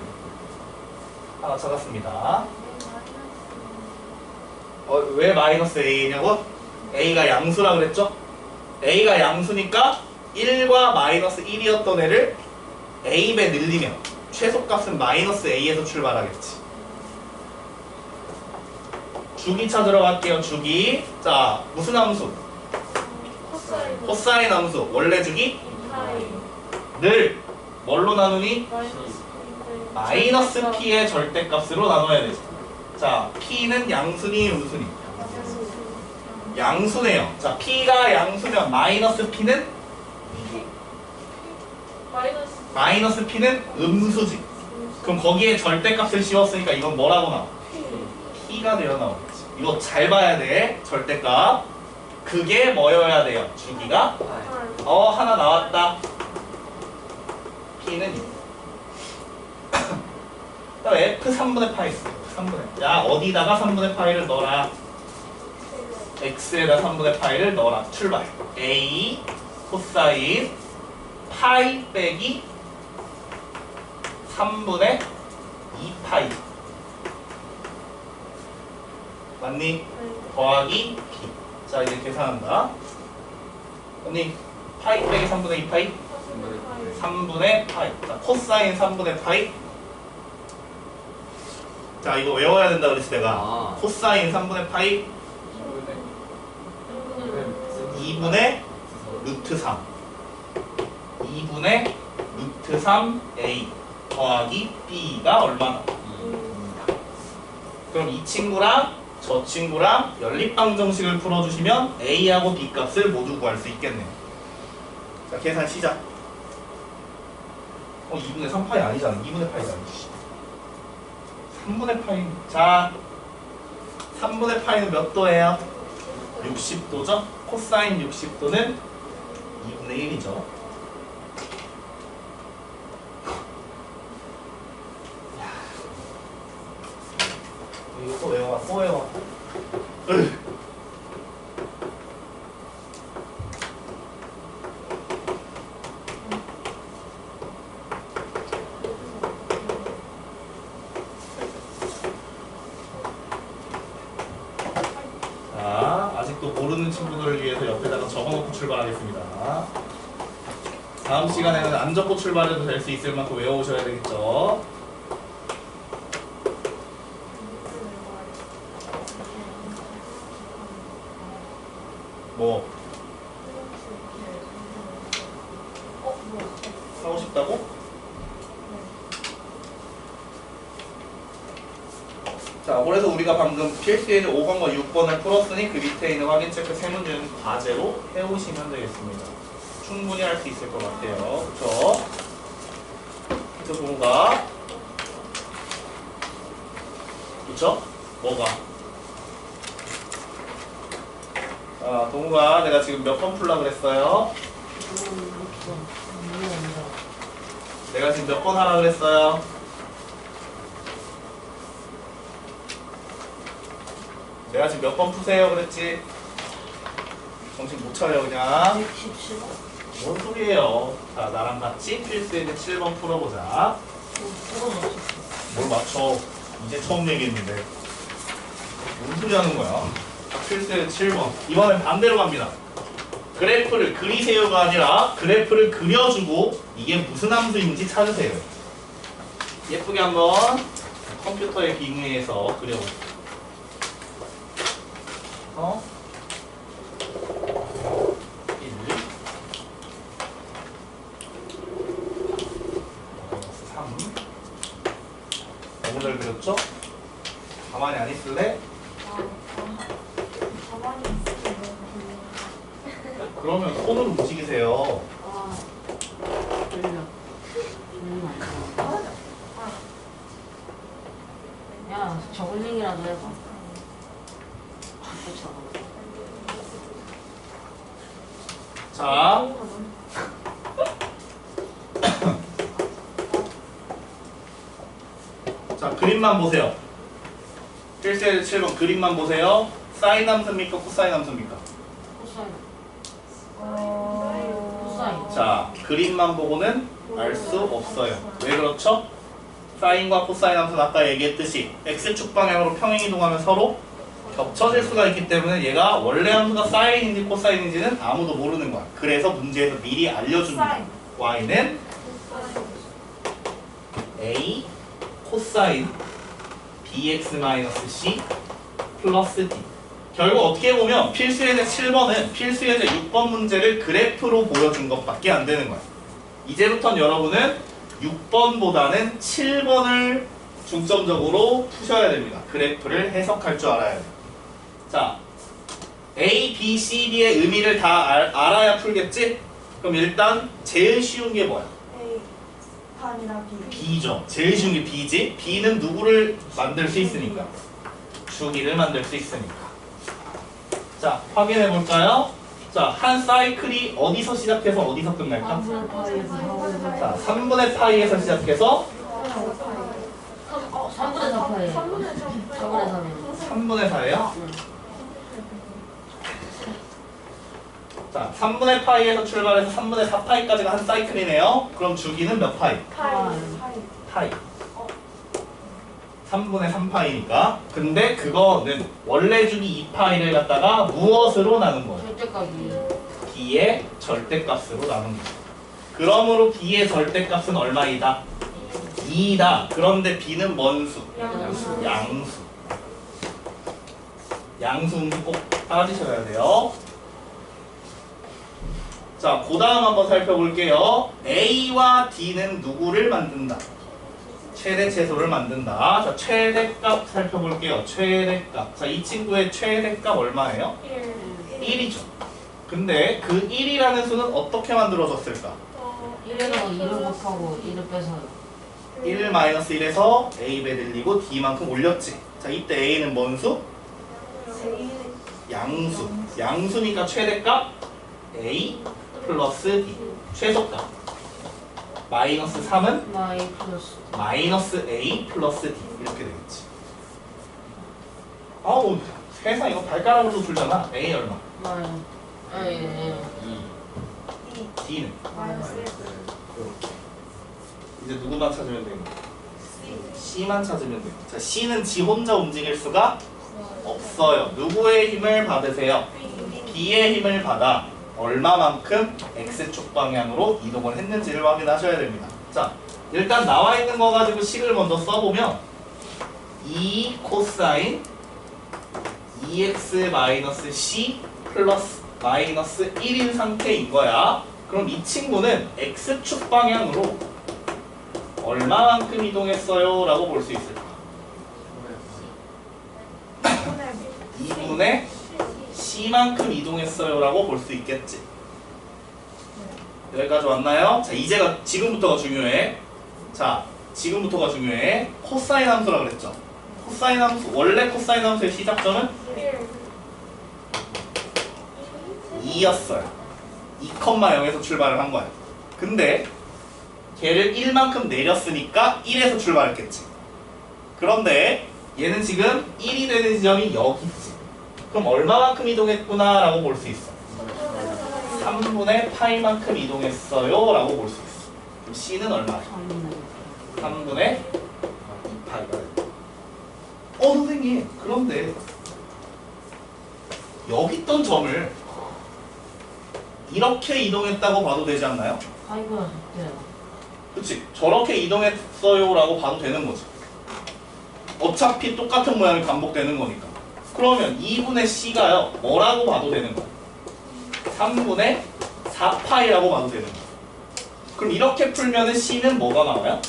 하나 찾았습니다. 왜 마이너스 A냐고? A가 양수라 그랬죠? A가 양수니까 1과 마이너스 1이었던 애를 A배 늘리면 최소값은 마이너스 A에서 출발하겠지. 주기 찾으러 갈게요. 주기. 자, 무슨 함수? 코사인 함수. 원래 주기? 늘 뭘로 나누니? 마이너스 P의 절대값으로 나눠야 되지. 자, P는 양수니 음수니? 양수네요. 자, P가 양수면 마이너스 P는 마이너스 마이너스 P는 음수지. 그럼 거기에 절대값을 씌웠으니까 이건 뭐라고 나와? P가 되어 나오겠지. 이거 잘 봐야 돼. 절대값. 그게 뭐여야 돼요? 주기가 하나 나왔다. P는 2. 그다음 F 3분의 파이 있어. 3분의. 야, 어디다가 3분의 파이를 넣어라. X에다 3분의 파이를 넣어라. 출발. A 코사인 파이 빼기 3분의 2파이. 맞니? 더하기 B. 자, 이제 계산한다. 언니, 파이 빼기 3분의 2파이? 3분의 파이. 자, 코사인 3분의 파이. 자, 이거 외워야 된다 그랬지 내가. 코사인 3분의 파이 2분의 루트 3. 2분의 루트 3A 더하기 B가 얼마나? 그럼 이 친구랑 저 친구랑 연립방정식을 풀어주시면 A하고 B 값을 모두 구할 수 있겠네요. 자, 계산 시작. 2분의 3파이 아니잖아. 2분의 파이가 아니지. 3분의 파이. 자, 3분의 파이는 몇 도예요? 60도죠? 코사인 60도는 2분의 1이죠. 이거 또 외워봐, 또 외워봐. 자, 아직도 모르는 친구들을 위해서 옆에다가 적어놓고 출발하겠습니다. 다음 시간에는 안 적고 출발해도 될 수 있을 만큼 외워오셔야 되겠죠. 뭐 하고 싶다고? 자, 그래서 우리가 방금 필수예제 5번과 6번을 풀었으니 그 밑에 있는 확인 체크 세 문제는 과제로 해오시면 되겠습니다. 충분히 할 수 있을 것 같아요. 그쵸? 그쵸, 동우가? 그쵸? 뭐가? 자, 동우가 내가 지금 몇 번 풀라 그랬어요? 내가 지금 몇 번 하라 그랬어요? 내가 지금 몇 번 푸세요 그랬지? 정신 못 차려 그냥. 17번? 뭔 소리예요? 자, 나랑 같이 필수예제 7번 풀어보자. 뭘 맞춰? 이제 처음 얘기했는데. 뭔 소리 하는 거야? 필수예제 7번. 이번엔 반대로 갑니다. 그래프를 그리세요가 아니라 그래프를 그려주고 이게 무슨 함수인지 찾으세요. 예쁘게 한번 컴퓨터에 빙의해서 그려보세요. 1, 3. 너무 잘 그렸죠? 가만히 안 있을래? 가만히 있으면 그러면 손을 움직이세요. 아, 졸려. 야, 저글링이라도 해봐. 그쵸. 자, 자, 그림만 보세요. 필수예제 7번 그림만 보세요. 사인 함수입니까? 코사인 함수입니까? 코사인. 어... 코사인. 자, 그림만 보고는 알 수 없어요. 왜 그렇죠? 사인과 코사인 함수는 아까 얘기했듯이 x축 방향으로 평행이동하면 서로 겹쳐질 수가 있기 때문에 얘가 원래 함수가 사인인지 코사인인지는 아무도 모르는 거야. 그래서 문제에서 미리 알려줍니다. 사인. y는 a 코사인 bx-c 플러스 d. 결국 어떻게 보면 필수예제 7번은 필수예제 6번 문제를 그래프로 보여준 것밖에 안 되는 거야. 이제부터는 여러분은 6번보다는 7번을 중점적으로 푸셔야 됩니다. 그래프를 해석할 줄 알아야 돼요. 자, A, B, C, D의 의미를 다 알아야 풀겠지? 그럼 일단 제일 쉬운 게 뭐야? A 반이나 B. B죠. 제일 쉬운 게 B지? B는 누구를 만들 수 있으니까? 주기를 만들 수 있으니까. 자, 확인해 볼까요? 자, 한 사이클이 어디서 시작해서 어디서 끝날까? 3분의 파이에서 4분의 자, 3분의 파이에서 시작해서 3분의 4파이에요. 3분의 4분의 3이요. 3분의 4예요? 자, 3분의 파이에서 출발해서 3분의 4파이까지가 한 사이클이네요. 그럼 주기는 몇 파이? 파이. 파이. 3분의 3파이니까. 근데 그거는 원래 주기 2파이를 갖다가 무엇으로 나눈 거예요? 절대값이 B의 절대값으로 나눈 거예요. 그러므로 B의 절대값은 얼마이다? 2이다. 그런데 B는 뭔 수? 양수. 양수. 양수인지 꼭 따지셔야 돼요. 자, 그 다음 한번 살펴볼게요. A와 D는 누구를 만든다? 최대 최소를 만든다. 자, 최대값 살펴볼게요. 최대값. 자, 이 친구의 최대값 얼마예요? 1이죠. 근데 그 1이라는 수는 어떻게 만들어졌을까? 1에다가 2를 곱하고 1을 빼서요. 1-1에서 A배 늘리고 D만큼 올렸지. 자, 이때 A는 뭔 수? 양수. 양수니까 최대값 A 플러스 D. 최소값. 마이너스 3은 마이 플러스 마이너스 A 플러스 D. 이렇게 되겠지. 아우, 세상 이거 발가락으로 풀잖아. A 얼마? 마이 예. 2. D는? 마이너스 1. 이렇게. 이제 누구만 찾으면 되는 거야? C만 찾으면 돼요. 자, C는 지 혼자 움직일 수가 없어요. 누구의 힘을 받으세요? B의 힘을 받아 얼마만큼 X축 방향으로 이동을 했는지를 확인하셔야 됩니다. 자, 일단 나와 있는 거 가지고 식을 먼저 써보면 2 코사인 2x-c 플러스 마이너스 1인 상태인 거야. 그럼 이 친구는 X축 방향으로 얼마만큼 이동했어요? 라고 볼 수 있을까? 2분의 C만큼 이동했어요 라고 볼 수 있겠지. 여기까지 왔나요? 자, 이제가 지금부터가 중요해. 자, 지금부터가 중요해. 코사인 함수라 그랬죠? 코사인 함수, 원래 코사인 함수의 시작점은 2였어요. 2,0에서 출발을 한 거야. 근데 걔를 1만큼 내렸으니까 1에서 출발했겠지. 그런데 얘는 지금 1이 되는 지점이 여기 있지. 그럼 얼마만큼 이동했구나 라고 볼 수 있어. 3분의 파이만큼 이동했어요 라고 볼 수 있어. 그럼 C는 얼마야? 3분의 2파이가 돼. 선생님, 그런데 여기 있던 점을 이렇게 이동했다고 봐도 되지 않나요? 파이보다 적대요. 그치? 저렇게 이동했어요 라고 봐도 되는 거지. 어차피 똑같은 모양이 반복되는 거니까. 그러면 2분의 C가요 뭐라고 봐도 되는 거야? 3분의 4파이라고 봐도 되는 거야. 그럼 이렇게 풀면은 C는 뭐가 나와요?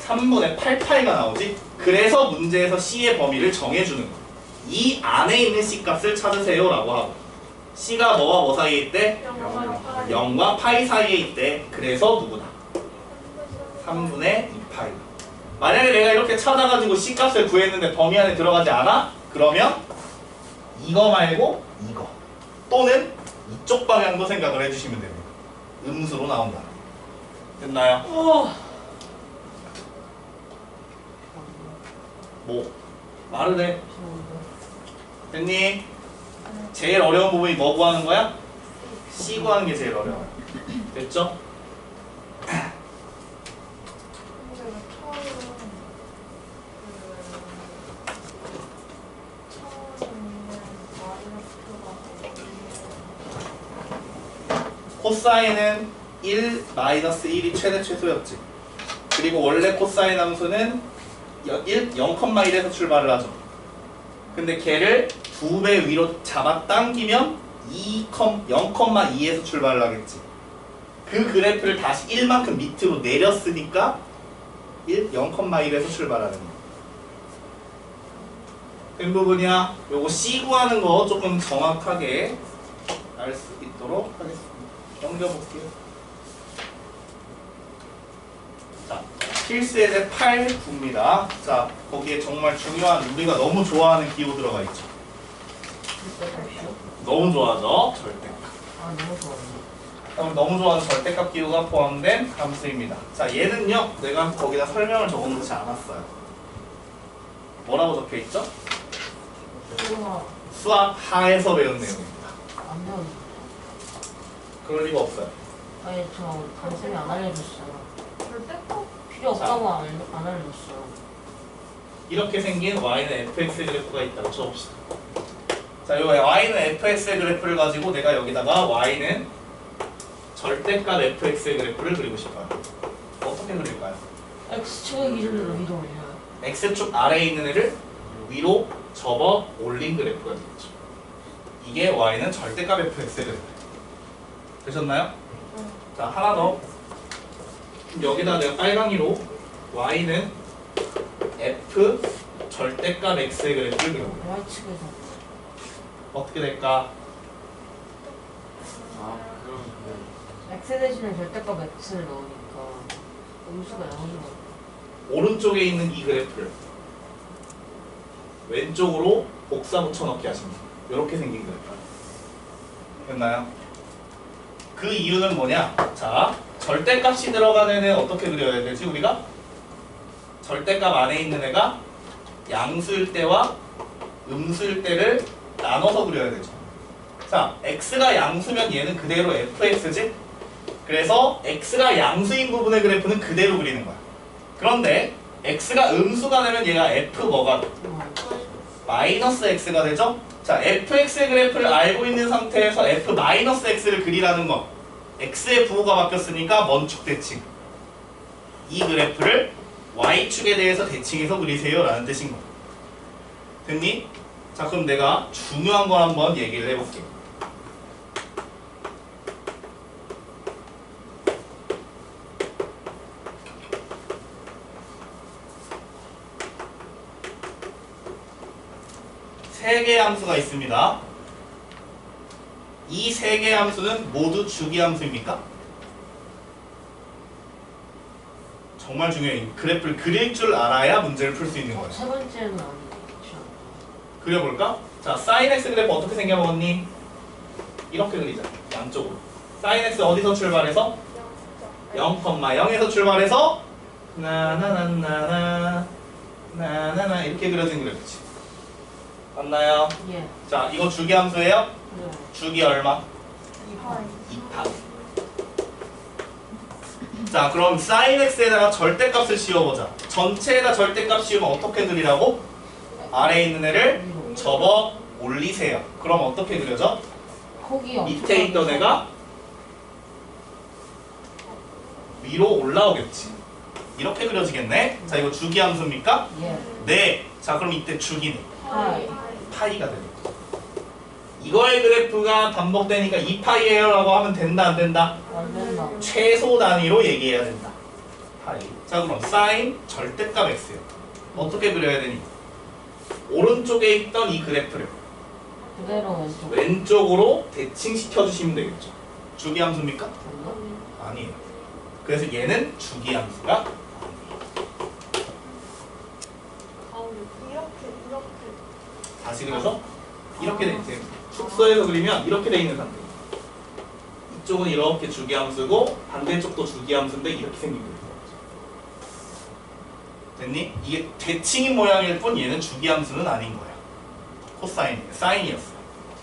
3분의 8파이가 나오지. 그래서 문제에서 C의 범위를 정해주는 거야. 이 안에 있는 C 값을 찾으세요 라고 하고, C가 뭐와 뭐 사이에 있대? 0과 파이 사이에 있대. 그래서 누구다? 3분의 2파이. 만약에 내가 이렇게 찾아가지고 C 값을 구했는데 범위 안에 들어가지 않아? 그러면 이거 말고 이거 또는 이쪽 방향도 생각을 해주시면 됩니다. 음수로 나온다. 됐나요? 뭐? 말을 해. 됐니? 제일 어려운 부분이 뭐 구하는 거야? C 구하는 게 제일 어려워요. 됐죠? 코사인은 1, 마이너스 1이 최대 최소였지. 그리고 원래 코사인 함수는 0,1에서 출발을 하죠. 근데 걔를 2배 위로 잡아당기면 0,2에서 출발을 하겠지. 그 그래프를 다시 1만큼 밑으로 내렸으니까 0,1에서 출발하는 거야. 된 부분이야. 요거 C 구하는 거 조금 정확하게 알 수 있도록 하겠습니다. 넘겨볼게요. 자, 필수 예제 8, 9입니다. 자, 거기에 정말 중요한 우리가 너무 좋아하는 기호 들어가 있죠. 너무 좋아하죠? 절대값. 아 너무 좋아요. 그럼 너무 좋아하는 절대값 기호가 포함된 함수입니다. 자, 얘는요, 내가 거기다 설명을 적어놓지 않았어요. 뭐라고 적혀 있죠? 우와 수학 하에서 배운 내용입니다. 안 배웠네. 그럴 리가 없어요. 아니 저 단쌤이 안 알려줬어요. 절대값? 필요 없다고 안 알려줬어요. 이렇게 생긴 y는 fx의 그래프가 있다고 쳐봅시다. 자, 이 y는 fx의 그래프를 가지고 내가 여기다가 y는 절대값 fx의 그래프를 그리고 싶어요. 어떻게 그릴까요? X축의 기준으로 위로 올려요. x축 아래에 있는 애를 위로 접어 올린 그래프가 되겠죠. 이게 y는 절대값 fx의 그래프. 되셨나요? 자, 하나 더. 여기다 내가 빨강이로 y는 f 절대값 x의 그래프를 그려볼게요. Y축에서 어떻게 될까? 아, 그럼 X 대신에 절대값 X를 넣으니까 음수가 0이거든요. 오른쪽에 있는 이 그래프를 왼쪽으로 복사 붙여넣기 하십니다. 이렇게 생긴 그래프. 됐나요? 그 이유는 뭐냐? 자, 절대값이 들어간 애는 어떻게 그려야 되지? 우리가 절대값 안에 있는 애가 양수일 때와 음수일 때를 나눠서 그려야 되죠. 자, x가 양수면 얘는 그대로 fx지? 그래서 x가 양수인 부분의 그래프는 그대로 그리는 거야. 그런데 x가 음수가 되면 얘가 f 뭐가 돼? 마이너스 x가 되죠? 자, fx의 그래프를 알고 있는 상태에서 f 마이너스 x를 그리라는 거. x의 부호가 바뀌었으니까 먼축 대칭. 이 그래프를 y축에 대해서 대칭해서 그리세요 라는 뜻인 거야. 됐니? 자, 그럼 내가 중요한 걸 한번 얘기를 해볼게. 세 개의 함수가 있습니다. 이 세 개의 함수는 모두 주기 함수입니까? 정말 중요해요. 그래프를 그릴 줄 알아야 문제를 풀 수 있는 거예요. 세 번째는 아니죠. 그려볼까? 자, sin x 그래프 어떻게 생겨먹었니? 이렇게 그리자. 양쪽으로. sin x 어디서 출발해서? 0,0에서 출발해서 나나나나나 나나나 이렇게 그려진 그래프지. 맞나요? 예. 자, 이거 주기 함수예요? 네. 주기 얼마? 2파. 자, 그럼 sin x에다가 절대값을 씌워보자. 전체에다 절대값 씌우면 어떻게 그리라고? 아래에 있는 애를 위로. 접어 올리세요. 그럼 어떻게 그려져? 폭이 밑에 있던 애가 위로 올라오겠지. 이렇게 그려지겠네. 자, 이거 주기 함수입니까? 예. 네. 자, 그럼 이때 주기는 파이. 파이가 되는 거죠. 이거의 그래프가 반복되니까 2파이예요 라고 하면 된다 안 된다? 안 된다. 최소 단위로 얘기해야 된다. 파이. 자, 그럼 sin 절대값 x요. 어떻게 그려야 되니? 오른쪽에 있던 이 그래프를 그대로 왼쪽. 왼쪽으로 대칭시켜 주시면 되겠죠. 주기 함수입니까? 됐나? 아니에요. 그래서 얘는 주기 함수가 아니에요. 이렇게 다시 그려서 이렇게 돼 있어요. 축소해서 그리면 이렇게 돼 있는 상태예요. 이쪽은 이렇게 주기 함수고 반대쪽도 주기 함수인데 이렇게 생긴 거예요. 됐니? 이게 대칭인 모양일 뿐 얘는 주기 함수는 아닌 거예요. 코사인, 사인이었어요.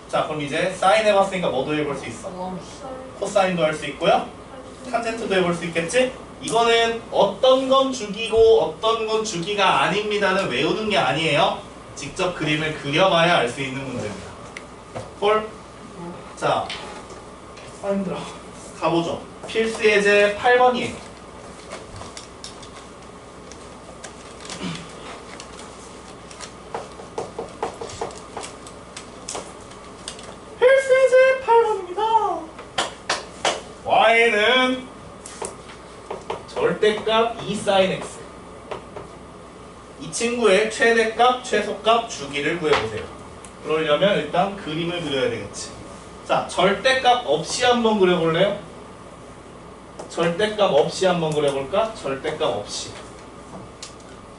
자, 그럼 이제 사인 해봤으니까 뭐도 해볼 수 있어? 그건 코사인도 할 수 있고요. 탄젠트도 해볼 수 있겠지? 이거는 어떤 건 주기고 어떤 건 주기가 아닙니다는 외우는 게 아니에요. 직접 그림을 그려봐야 알 수 있는 문제입니다. 홀. 자, 아 힘들어. 가보죠. 필수 예제 8번이에요. 필수 예제 8번입니다. y는 절대값 2sin x 이 친구의 최대값, 최소값, 주기를 구해보세요. 그러려면 일단 그림을 그려야 되겠지. 자, 절대값 없이 한번 그려볼래요? 절대값 없이 한번 그려볼까? 절대값 없이.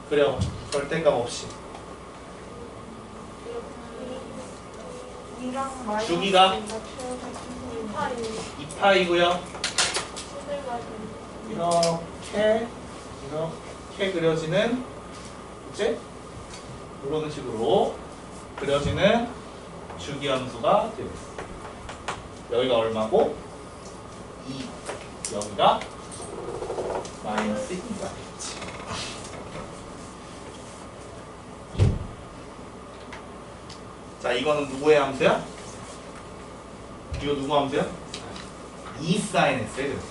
그려. 절대값 없이. 이랑 마이너스 주기가? 2파이 2파이고요. 선생님 이렇게 그려지는, 그치? 이런 식으로 그려지는 주기함수가 되겠어. 여기가 얼마고? 2. 여기가 마이너스 2가 되겠지. 자, 이거는 누구의 함수야? 이거 누구 함수야? 2 sin x의 그래프.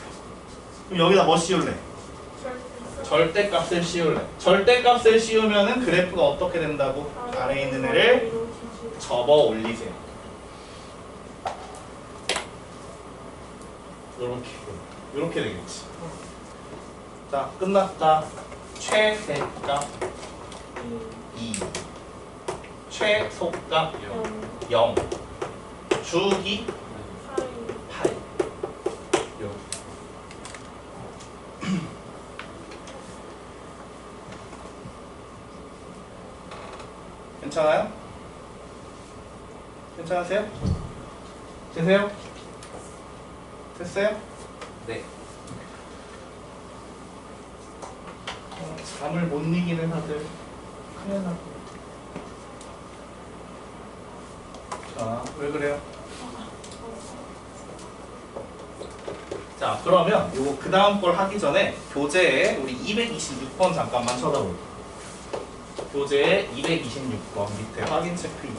그럼 여기다 뭐 씌울래? 절대값을 씌울래. 절대값을 씌우면은 그래프가 어떻게 된다고? 아래에 있는 애를 접어 올리세요. 요렇게 되겠지. 자, 끝났다. 최대값 2, 최소값 0, 주기 파이. 요. 괜찮아요? 괜찮으세요? 되세요? 됐어요? 네. 잠을 못 이기는 아들 큰일 나고. 자, 왜 그래요? 자, 그러면 요거 그 다음 걸 하기 전에 교재에 우리 226번 잠깐만 쳐다볼게요. 교재에 226번 밑에 확인 체크 2.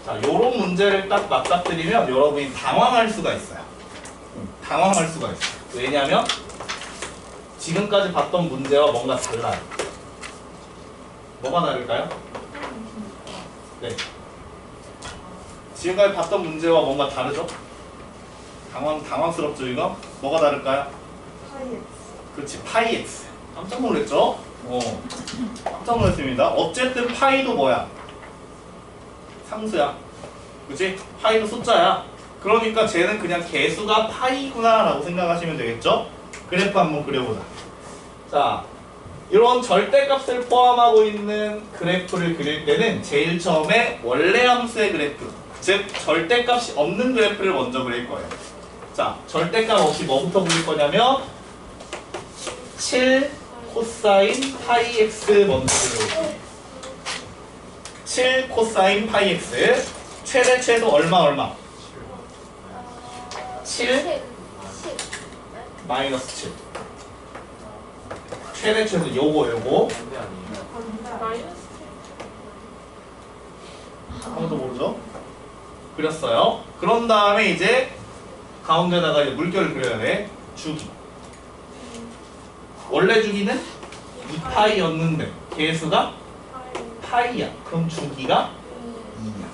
자, 요런 문제를 딱 맞닥뜨리면 여러분이 당황할 수가 있어요. 당황할 수가 있어요. 왜냐면 지금까지 봤던 문제와 뭔가 달라요. 뭐가 다를까요? 네. 지금까지 봤던 문제와 뭔가 다르죠? 당황스럽죠, 이거? 뭐가 다를까요? 파이 x. 그렇지, 파이 x. 깜짝 놀랐죠? 깜짝 놀랐습니다. 어쨌든 파이도 뭐야? 상수야. 그치? 파이도 숫자야. 그러니까 쟤는 그냥 개수가 파이구나 라고 생각하시면 되겠죠? 그래프 한번 그려보자. 자, 이런 절대값을 포함하고 있는 그래프를 그릴 때는 제일 처음에 원래 함수의 그래프, 즉 절대값이 없는 그래프를 먼저 그릴 거예요. 자, 절대값 없이 뭐부터 그릴 거냐면 7 코사인 파이 x 먼저 그려볼게요. 7 코사인 파이 x. 최대 최소 얼마? 7 마이너스 7. 최대 최소 요거 반대 아니에요? 마이너스 아무도 모르죠? 그렸어요. 그런 다음에 이제 가운데다가 이제 물결을 그려야 돼. 주기. 원래 주기는 2파이였는데 개수가 파이야. 그럼 주기가 2야.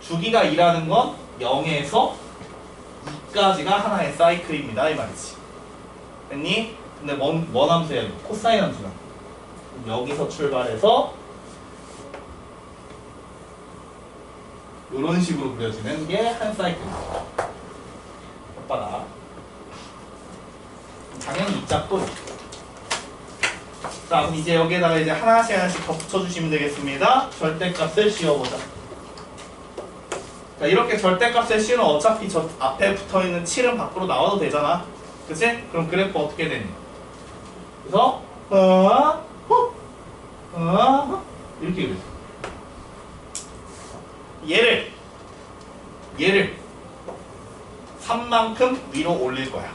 주기가 2라는 건 0에서 2까지가 하나의 사이클입니다. 이 말이지. 됐니? 근데 뭔 함수야? 이거? 코사인 함수야. 여기서 출발해서 이런 식으로 그려지는 게 한 사이클입니다. 오빠다. 당연히 있자고. 자, 그럼 이제 여기에다가 이제 하나씩 더 붙여주시면 되겠습니다. 절대값을 씌워보자. 자, 이렇게 절대값을 씌우면 어차피 저 앞에 붙어있는 7은 밖으로 나와도 되잖아. 그치? 그럼 그래프 어떻게 되니? 그래서 이렇게 그려져. 얘를 3만큼 위로 올릴 거야.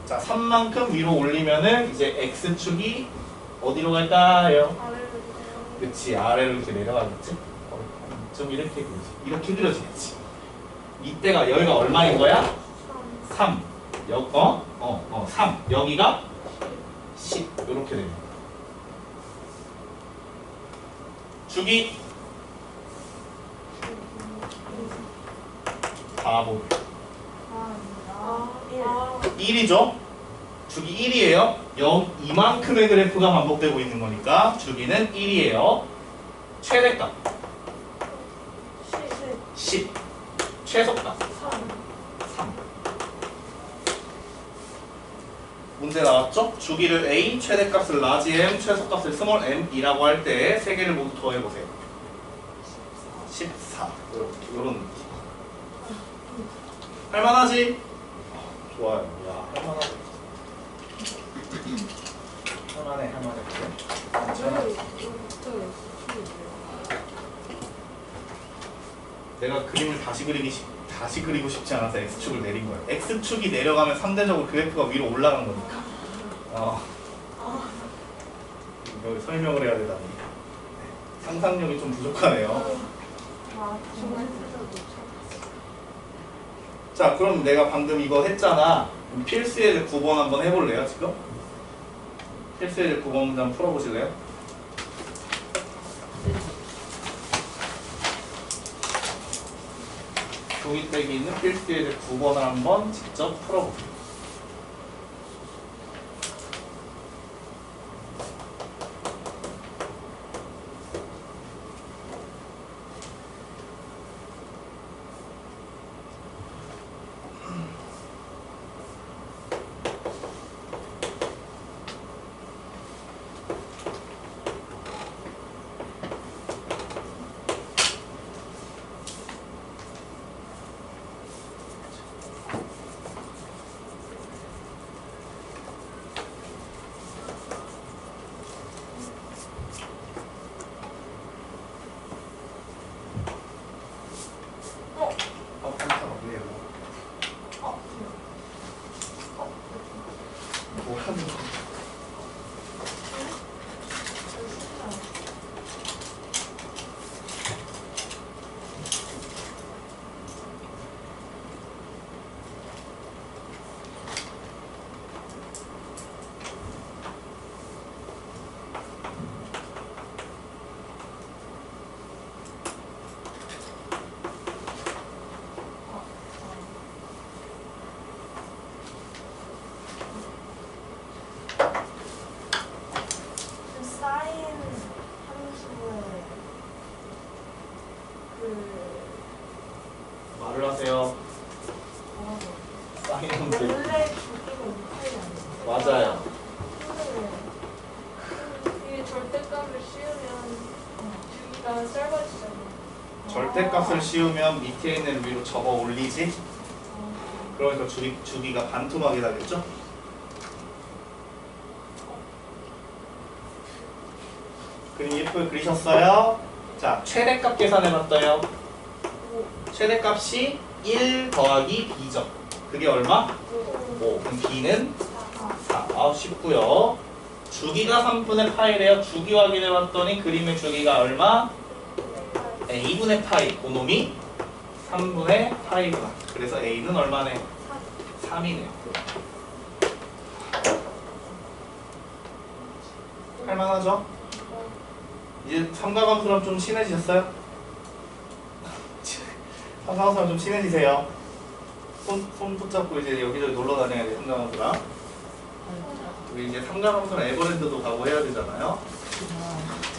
자, 3만큼 위로 올리면은 이제 x축이 어디로 갈까요? 아래로 주세요. 그치, 아래로 이렇게 내려가겠지? 좀 이렇게 그려지. 이렇게 그려지겠지. 이때가 여기가 얼마인 거야? 3. 3. 여기가 10. 이렇게 됩니다. 주기 바보. 1이죠? 주기 1이에요. 이만큼의 그래프가 반복되고 있는 거니까 주기는 1이에요. 최대값 10, 최소값 3. 문제 나왔죠? 주기를 A, 최대값을 라지 M, 최소값을 스몰 m이라고 할 때 세 개를 모두 더해보세요. 14. 이런 느낌. 할만하지? 좋아요. 야, 할만하지. 할만해. 괜찮아. 내가 그림을 다시 그리고 싶지 않아서 X축을 내린 거야. X축이 내려가면 상대적으로 그래프가 위로 올라간 거니까. 여기 설명을 해야 되다니. 네. 상상력이 좀 부족하네요. 자, 그럼 내가 방금 이거 했잖아. 그럼 필수예제 9번 한번 해볼래요, 지금? 필수예제 9번 문제 한번 풀어보실래요? 종이백이 있는 필수예제 9번을 한번 직접 풀어볼게요. 깜짝아, 왜요? 뭐 하는 거야? 사인 함수의 말을 하세요. 사인 함수. 원래 주기가 못하지 않나요? 맞아요. 이게 절대값을 씌우면 주기가 짧아지잖아. 절대값을 씌우면 밑에 있는 위로 접어 올리지? 그러니까 주기가 반토막이 나겠죠? 그림 예쁘게 그리셨어요? 자, 최대값 계산해봤어요. 최대값이 1 더하기 b죠. 그게 얼마? 5. 그럼 b는 4. 아, 쉽고요. 주기가 3분의 파이래요. 주기 확인해봤더니 그림의 주기가 얼마? 2분의 파이. 그놈이 3분의 파이구나. 그래서 a는 얼마네? 3이네요. 할만하죠? 이제 삼가함수랑 좀 친해지셨어요? 삼가함수랑 좀 친해지세요. 손 붙잡고 이제 여기저기 놀러 다녀야 돼, 삼가함수랑. 우리 이제 삼가함수랑 에버랜드도 가고 해야 되잖아요.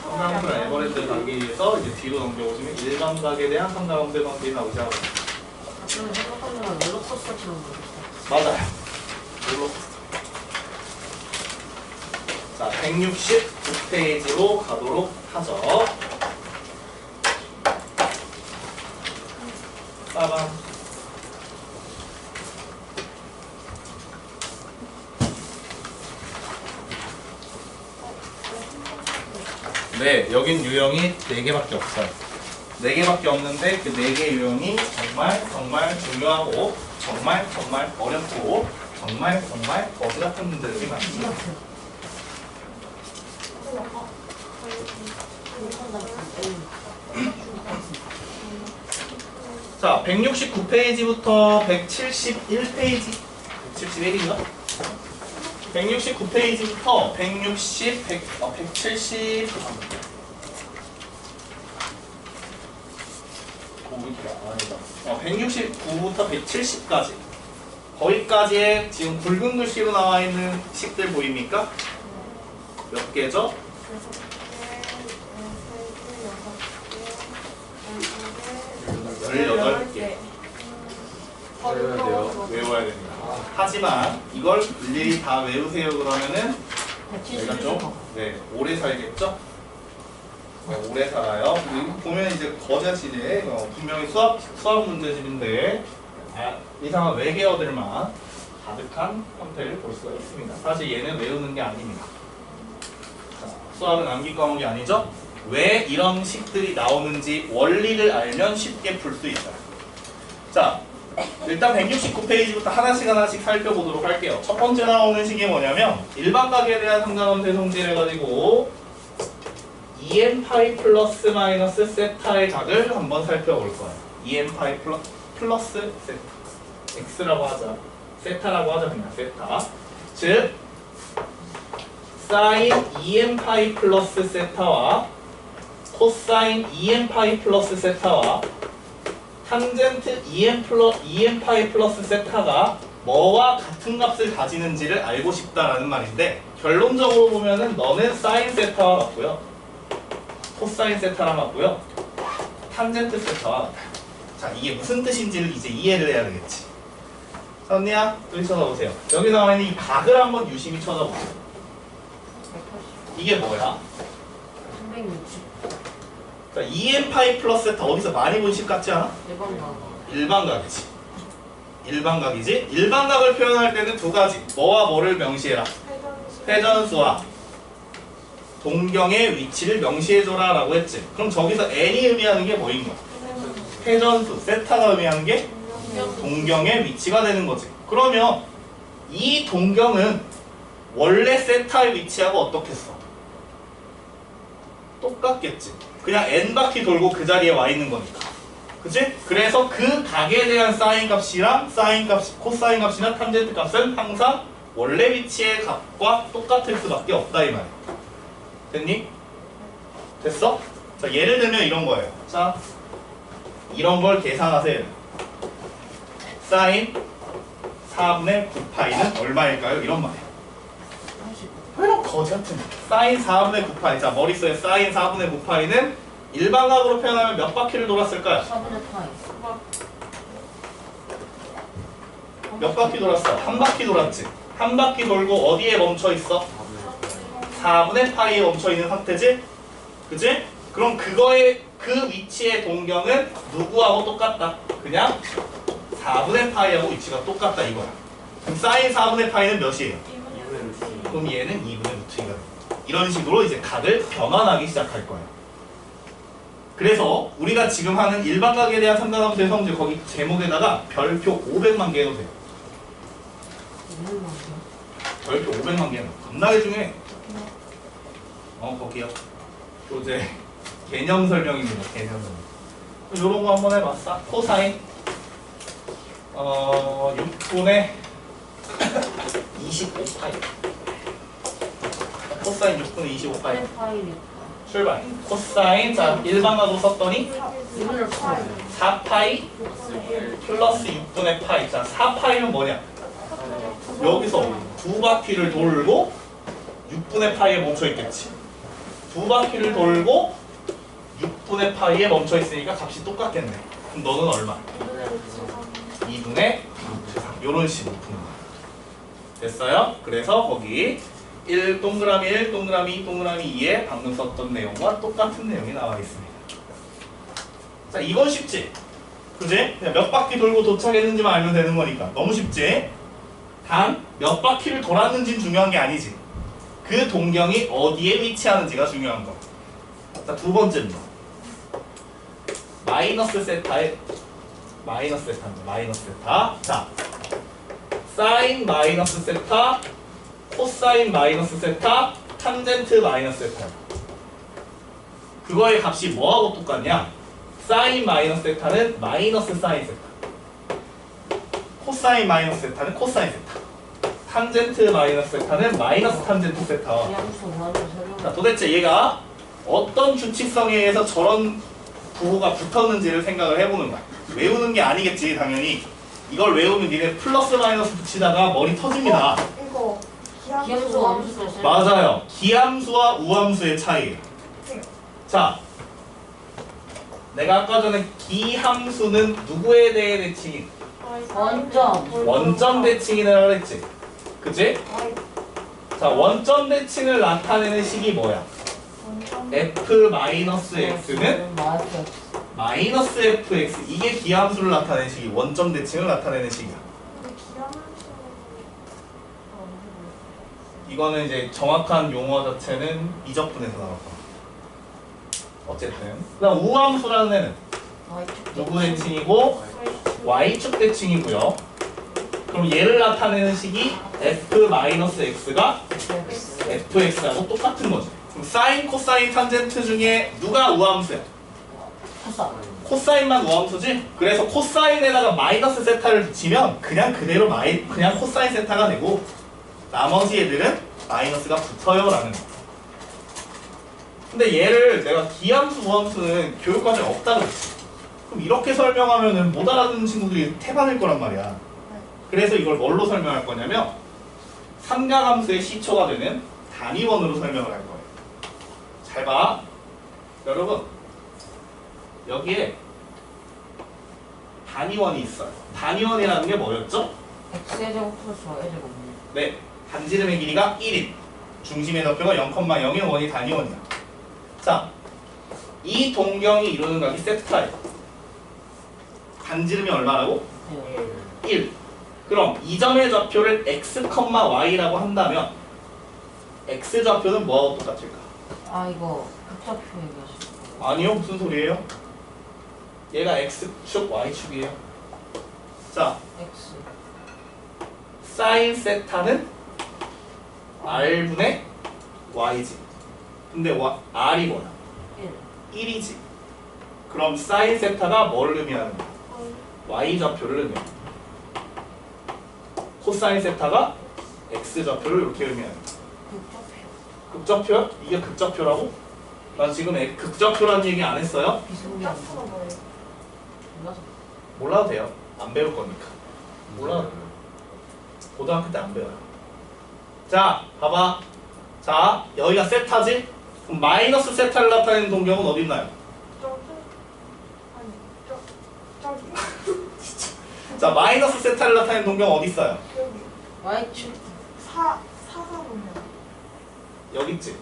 삼가함수랑 에버랜드 가기 위해서 이제 뒤로 넘겨오시면 일감각에 대한 삼가함수의 관계가 나오죠. 그러면 생각하는 건 롤러코스터처럼 보이겠다. 맞아요. 롤러코스터. 자, 169페이지로 가도록 하죠. 빠밤. 네, 여긴 유형이 4개밖에 없어요. 4개밖에 없는데 그 4개 유형이 정말 중요하고 정말 어렵고 정말 거지 같은 분들이 많습니다. 자, 169페이지부터 171페이지 171인가? 169페이지부터 170 169부터 170까지 거기까지의 지금 굵은 글씨로 나와 있는 식들 보입니까? 몇 개죠? 18개. 외워야 돼요. 외워야 됩니다. 하지만 이걸 일일이 다 외우세요 그러면은 저희가 좀 오래 살겠죠? 오래 살아요. 보면 이제 거자지네. 분명히 수학 문제집인데 이상한 외계어들만 가득한 형태를 볼 수가 있습니다. 사실 얘는 외우는 게 아닙니다. 자, 수학은 암기 과목이 아니죠? 왜 이런 식들이 나오는지 원리를 알면 쉽게 풀 수 있어요. 자, 일단 169페이지부터 하나씩 살펴보도록 할게요. 첫 번째 나오는 식이 뭐냐면 일반각에 대한 상관원 대성질 해가지고 EM 파이 플러스 마이너스 세타의 각을 한번 살펴볼 거예요. EM 파이 플러스 세타. X라고 하자. 세타라고 하자 그냥 세타. 즉 사인 EM 파이 플러스 세타와 코사인 EM 파이 플러스 세타와 탄젠트 EM 파이 플러스 세타가 뭐와 같은 값을 가지는지를 알고 싶다라는 말인데 결론적으로 보면은 너는 사인 세타와 같고요. 코사인 세타랑 같고요. 탄젠트 세타와 같아요. 자, 이게 무슨 뜻인지를 이제 이해를 해야 되겠지. 자, 언니야, 여기 쳐다보세요. 여기 나와 있는 이 각을 한번 유심히 쳐다보세요. 이게 뭐야? 360. 자, EM 파이 플러스 세타 어디서 많이 본 식 같지 않아? 일반각. 일반각이지. 일반각이지. 일반각을 표현할 때는 두 가지. 뭐와 뭐를 명시해라. 회전수와 동경의 위치를 명시해줘라 라고 했지. 그럼 저기서 n이 의미하는 게 뭐인 거야? 회전수, 세타가 의미하는 게 동경의 위치가 되는 거지. 그러면 이 동경은 원래 세타의 위치하고 어떻겠어? 똑같겠지. 그냥 n바퀴 돌고 그 자리에 와 있는 거니까. 그치? 그래서 그 각에 대한 사인 값이랑 사인 값, 코사인 값이나 탄젠트 값은 항상 원래 위치의 값과 똑같을 수밖에 없다 이 말이야. 됐니? 됐어? 자, 예를 들면 이런 거예요. 자, 이런 걸 계산하세요. 사인 4분의 9파이는 얼마일까요? 이런 말이야. 이런 거지 같은 사인 4분의 9파이. 자, 머릿속에 사인 4분의 9파이는 일반각으로 표현하면 몇 바퀴를 돌았을까요? 4분의 파이. 몇 바퀴 돌았어? 한 바퀴 돌았지. 한 바퀴 돌고 어디에 멈춰 있어? 4분의 파이에 멈춰 있는 상태지? 그지? 그럼 그거의 그 위치의 동경은 누구하고 똑같다? 그냥 4분의 파이하고 위치가 똑같다 이거야. 그럼 사인 4분의 파이는 몇이에요? 그럼 얘는 2분의 루트 2가 됩니다. 이런 식으로 이제 각을 변환하기 시작할 거예요. 그래서 우리가 지금 하는 일반각에 대한 상관함수 대성질 거기 제목에다가 별표 500만 개 해도 돼요. 별표 500만 개는 겁나게 중요해. 거기요. 교재 개념 설명입니다. 개념 설명. 요런 거 한번 해봐. 코사인 6분의 25파이. 코사인 6분의 25파이. 출발. 코사인 자 일반각으로 썼더니 2분의 파이. 4파이 플러스 6분의 파이. 자 4파이는 뭐냐? 여기서 두 바퀴를 돌고 6분의 파이에 멈춰 있겠지. 두 바퀴를 돌고 6분의 파이에 멈춰 있으니까 값이 똑같겠네. 그럼 너는 얼마? 2분의 루트 3. 요런 식으로 푸는 거야. 됐어요? 그래서 거기 1 동그라미 1 동그라미 2 동그라미 2에 방금 썼던 내용과 똑같은 내용이 나와 있습니다. 자, 이건 쉽지? 그지? 그냥 몇 바퀴 돌고 도착했는지만 알면 되는 거니까 너무 쉽지? 단 몇 바퀴를 돌았는지는 중요한 게 아니지. 그 동경이 어디에 위치하는지가 중요한 거. 자, 두 번째입니다. 마이너스 세타의 마이너스 세타입니다. 마이너스 세타. 자, 사인 마이너스 세타, 코사인 마이너스 세타, 탄젠트 마이너스 세타. 그거의 값이 뭐하고 똑같냐? 사인 마이너스 세타는 마이너스 사인 세타. 코사인 마이너스 세타는 코사인 세타. 탄젠트 마이너스 세타는 마이너스 탄젠트 세타와. 자, 도대체 얘가 어떤 규칙성에 의해서 저런 부호가 붙었는지를 생각을 해보는 거야. 외우는 게 아니겠지, 당연히. 이걸 외우면 니네 플러스 마이너스 붙이다가 머리 터집니다. 이거 기함수 함수 뺐어요. 맞아요. 기함수와 우함수의 차이예요. 자, 내가 아까 전에 기함수는 누구에 대해 대칭이? 원점. 원점 대칭이라고 했지. 그치? 자, 원점 대칭을 나타내는 식이 뭐야? f-x는 마이너스 fx. 이게 기함수를 나타내는 식이 원점 대칭을 나타내는 식이야. 이거는 이제 정확한 용어 자체는 이적분에서 나올 거야. 어쨌든 그다음 우함수라는 애는 누구 대칭이고 y축 대칭이고요. 그럼 얘를 나타내는 식이 f-x가 fx하고 똑같은 거지. 그럼 사인, 코사인, 탄젠트 중에 누가 우함수야? 코사인만 우함수지? 그래서 코사인에다가 마이너스 세타를 붙이면 그냥 그대로 그냥 코사인 세타가 되고 나머지 애들은 마이너스가 붙어요라는 거. 근데 얘를 내가 기함수, 우함수는 교육과정에 없다 그랬지. 그럼 이렇게 설명하면은 못 알아듣는 친구들이 태반일 거란 말이야. 그래서 이걸 뭘로 설명할 거냐면 삼각함수의 시초가 되는 단위원으로 설명을 할 거예요. 잘 봐. 여러분, 여기에 단위원이 있어요. 단위원이라는 게 뭐였죠? x제곱 플러스 y제곱. 네, 반지름의 길이가 1인, 중심의 좌표가 0,0인 원이 단위원이야. 자, 이 동경이 이루는 각이 세타예요. 반지름이 얼마라고? 1. 그럼 이 점의 좌표를 x, y라고 한다면 x 좌표는 뭐하고 똑같을까? 아 이거 극좌표 얘기하시는 거. 아니요, 무슨 소리예요? 얘가 x축, y축이에요. 자, x. 사인 세타는 r분의 y지. 근데 r이 뭐야? 1. 1이지. 그럼 사인 세타가 뭘 의미하는 거야? y 좌표를 의미하는 거야. 코사인 세타가 x 좌표를 이렇게 의미하는 거야. 극좌표. 극좌표야? 이게 극좌표라고? 난 지금 극좌표라는 얘기 안 했어요? 비스무리한 거. 몰라서. 몰라도 돼요. 안 배울 거니까. 몰라도 돼요. 고등학교 때 안 배워요. 자, 봐봐. 자, 여기가 세타지? 그럼 마이너스 세타를 나타내는 동경은 어디 있나요? 자, 마이너스 세타를 나타내는 동경 어디 있어요? y축. 사사보면 여기 있지.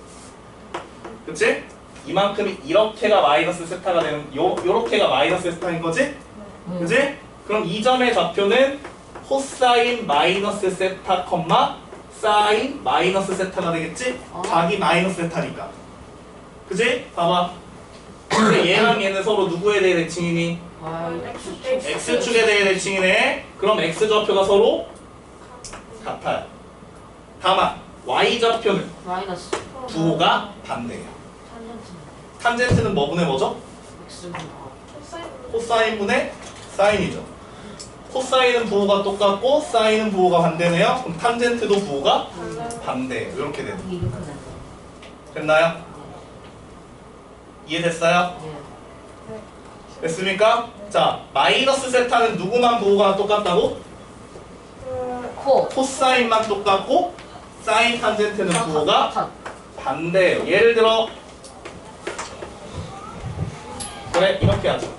그치? 이만큼이 이렇게가 마이너스 세타가 되는 요렇게가 마이너스 세타인 거지? 그치? 그럼 이 점의 좌표는 코사인 마이너스 세타 컴마 사인 마이너스 세타가 되겠지? 각이 마이너스 세타니까. 그치? 봐봐. 근데 얘랑 얘는 서로 누구에 대해 대칭이니? x축에 대해 대칭이네. 그럼 x 좌표가 서로 같아요. 다만 y 좌표는 마이너스. 부호가 반대예요. 탄젠트. 탄젠트는 뭐분의 뭐죠? x분. 코사인분의 사인이죠. 코사인은 부호가 똑같고 사인은 부호가 반대네요. 그럼 탄젠트도 부호가 반대예요. 이렇게 되는. 이게 이렇게 된다. 됐나요? 이해됐어요? 예. 됐습니까? 자, 마이너스 세타는 누구만 부호가 똑같다고? 코. 코사인만 똑같고 사인 탄젠트는 부호가 반대예요. 예를 들어 그래, 이렇게 하죠.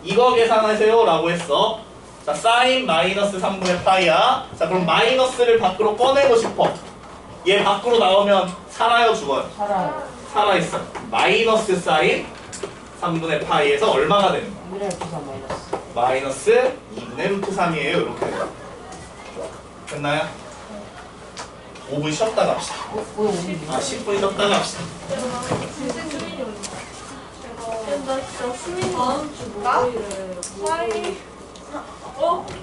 이거 계산하세요 라고 했어. 자, 사인 마이너스 3분의 파이야. 자, 그럼 마이너스를 밖으로 꺼내고 싶어. 얘 밖으로 나오면 살아요, 죽어요? 살아요. 살아있어요. 마이너스 사인 3분의 파이에서 얼마가 되는 거야? 1의 부산 마이너스. 마이너스 2분의 루트 3이에요. 이렇게 돼요. 됐나요? 5분 쉬었다 갑시다. 왜 오늘? 아, 10분 쉬었다 갑시다. 나 진짜 수민 다음 주 나? 목요일에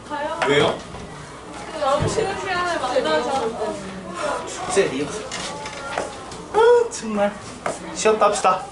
가요? 왜요? 나도 쉬는 시간에 만나자. 축제 리허설. 아, 정말. 쉬었다 합시다.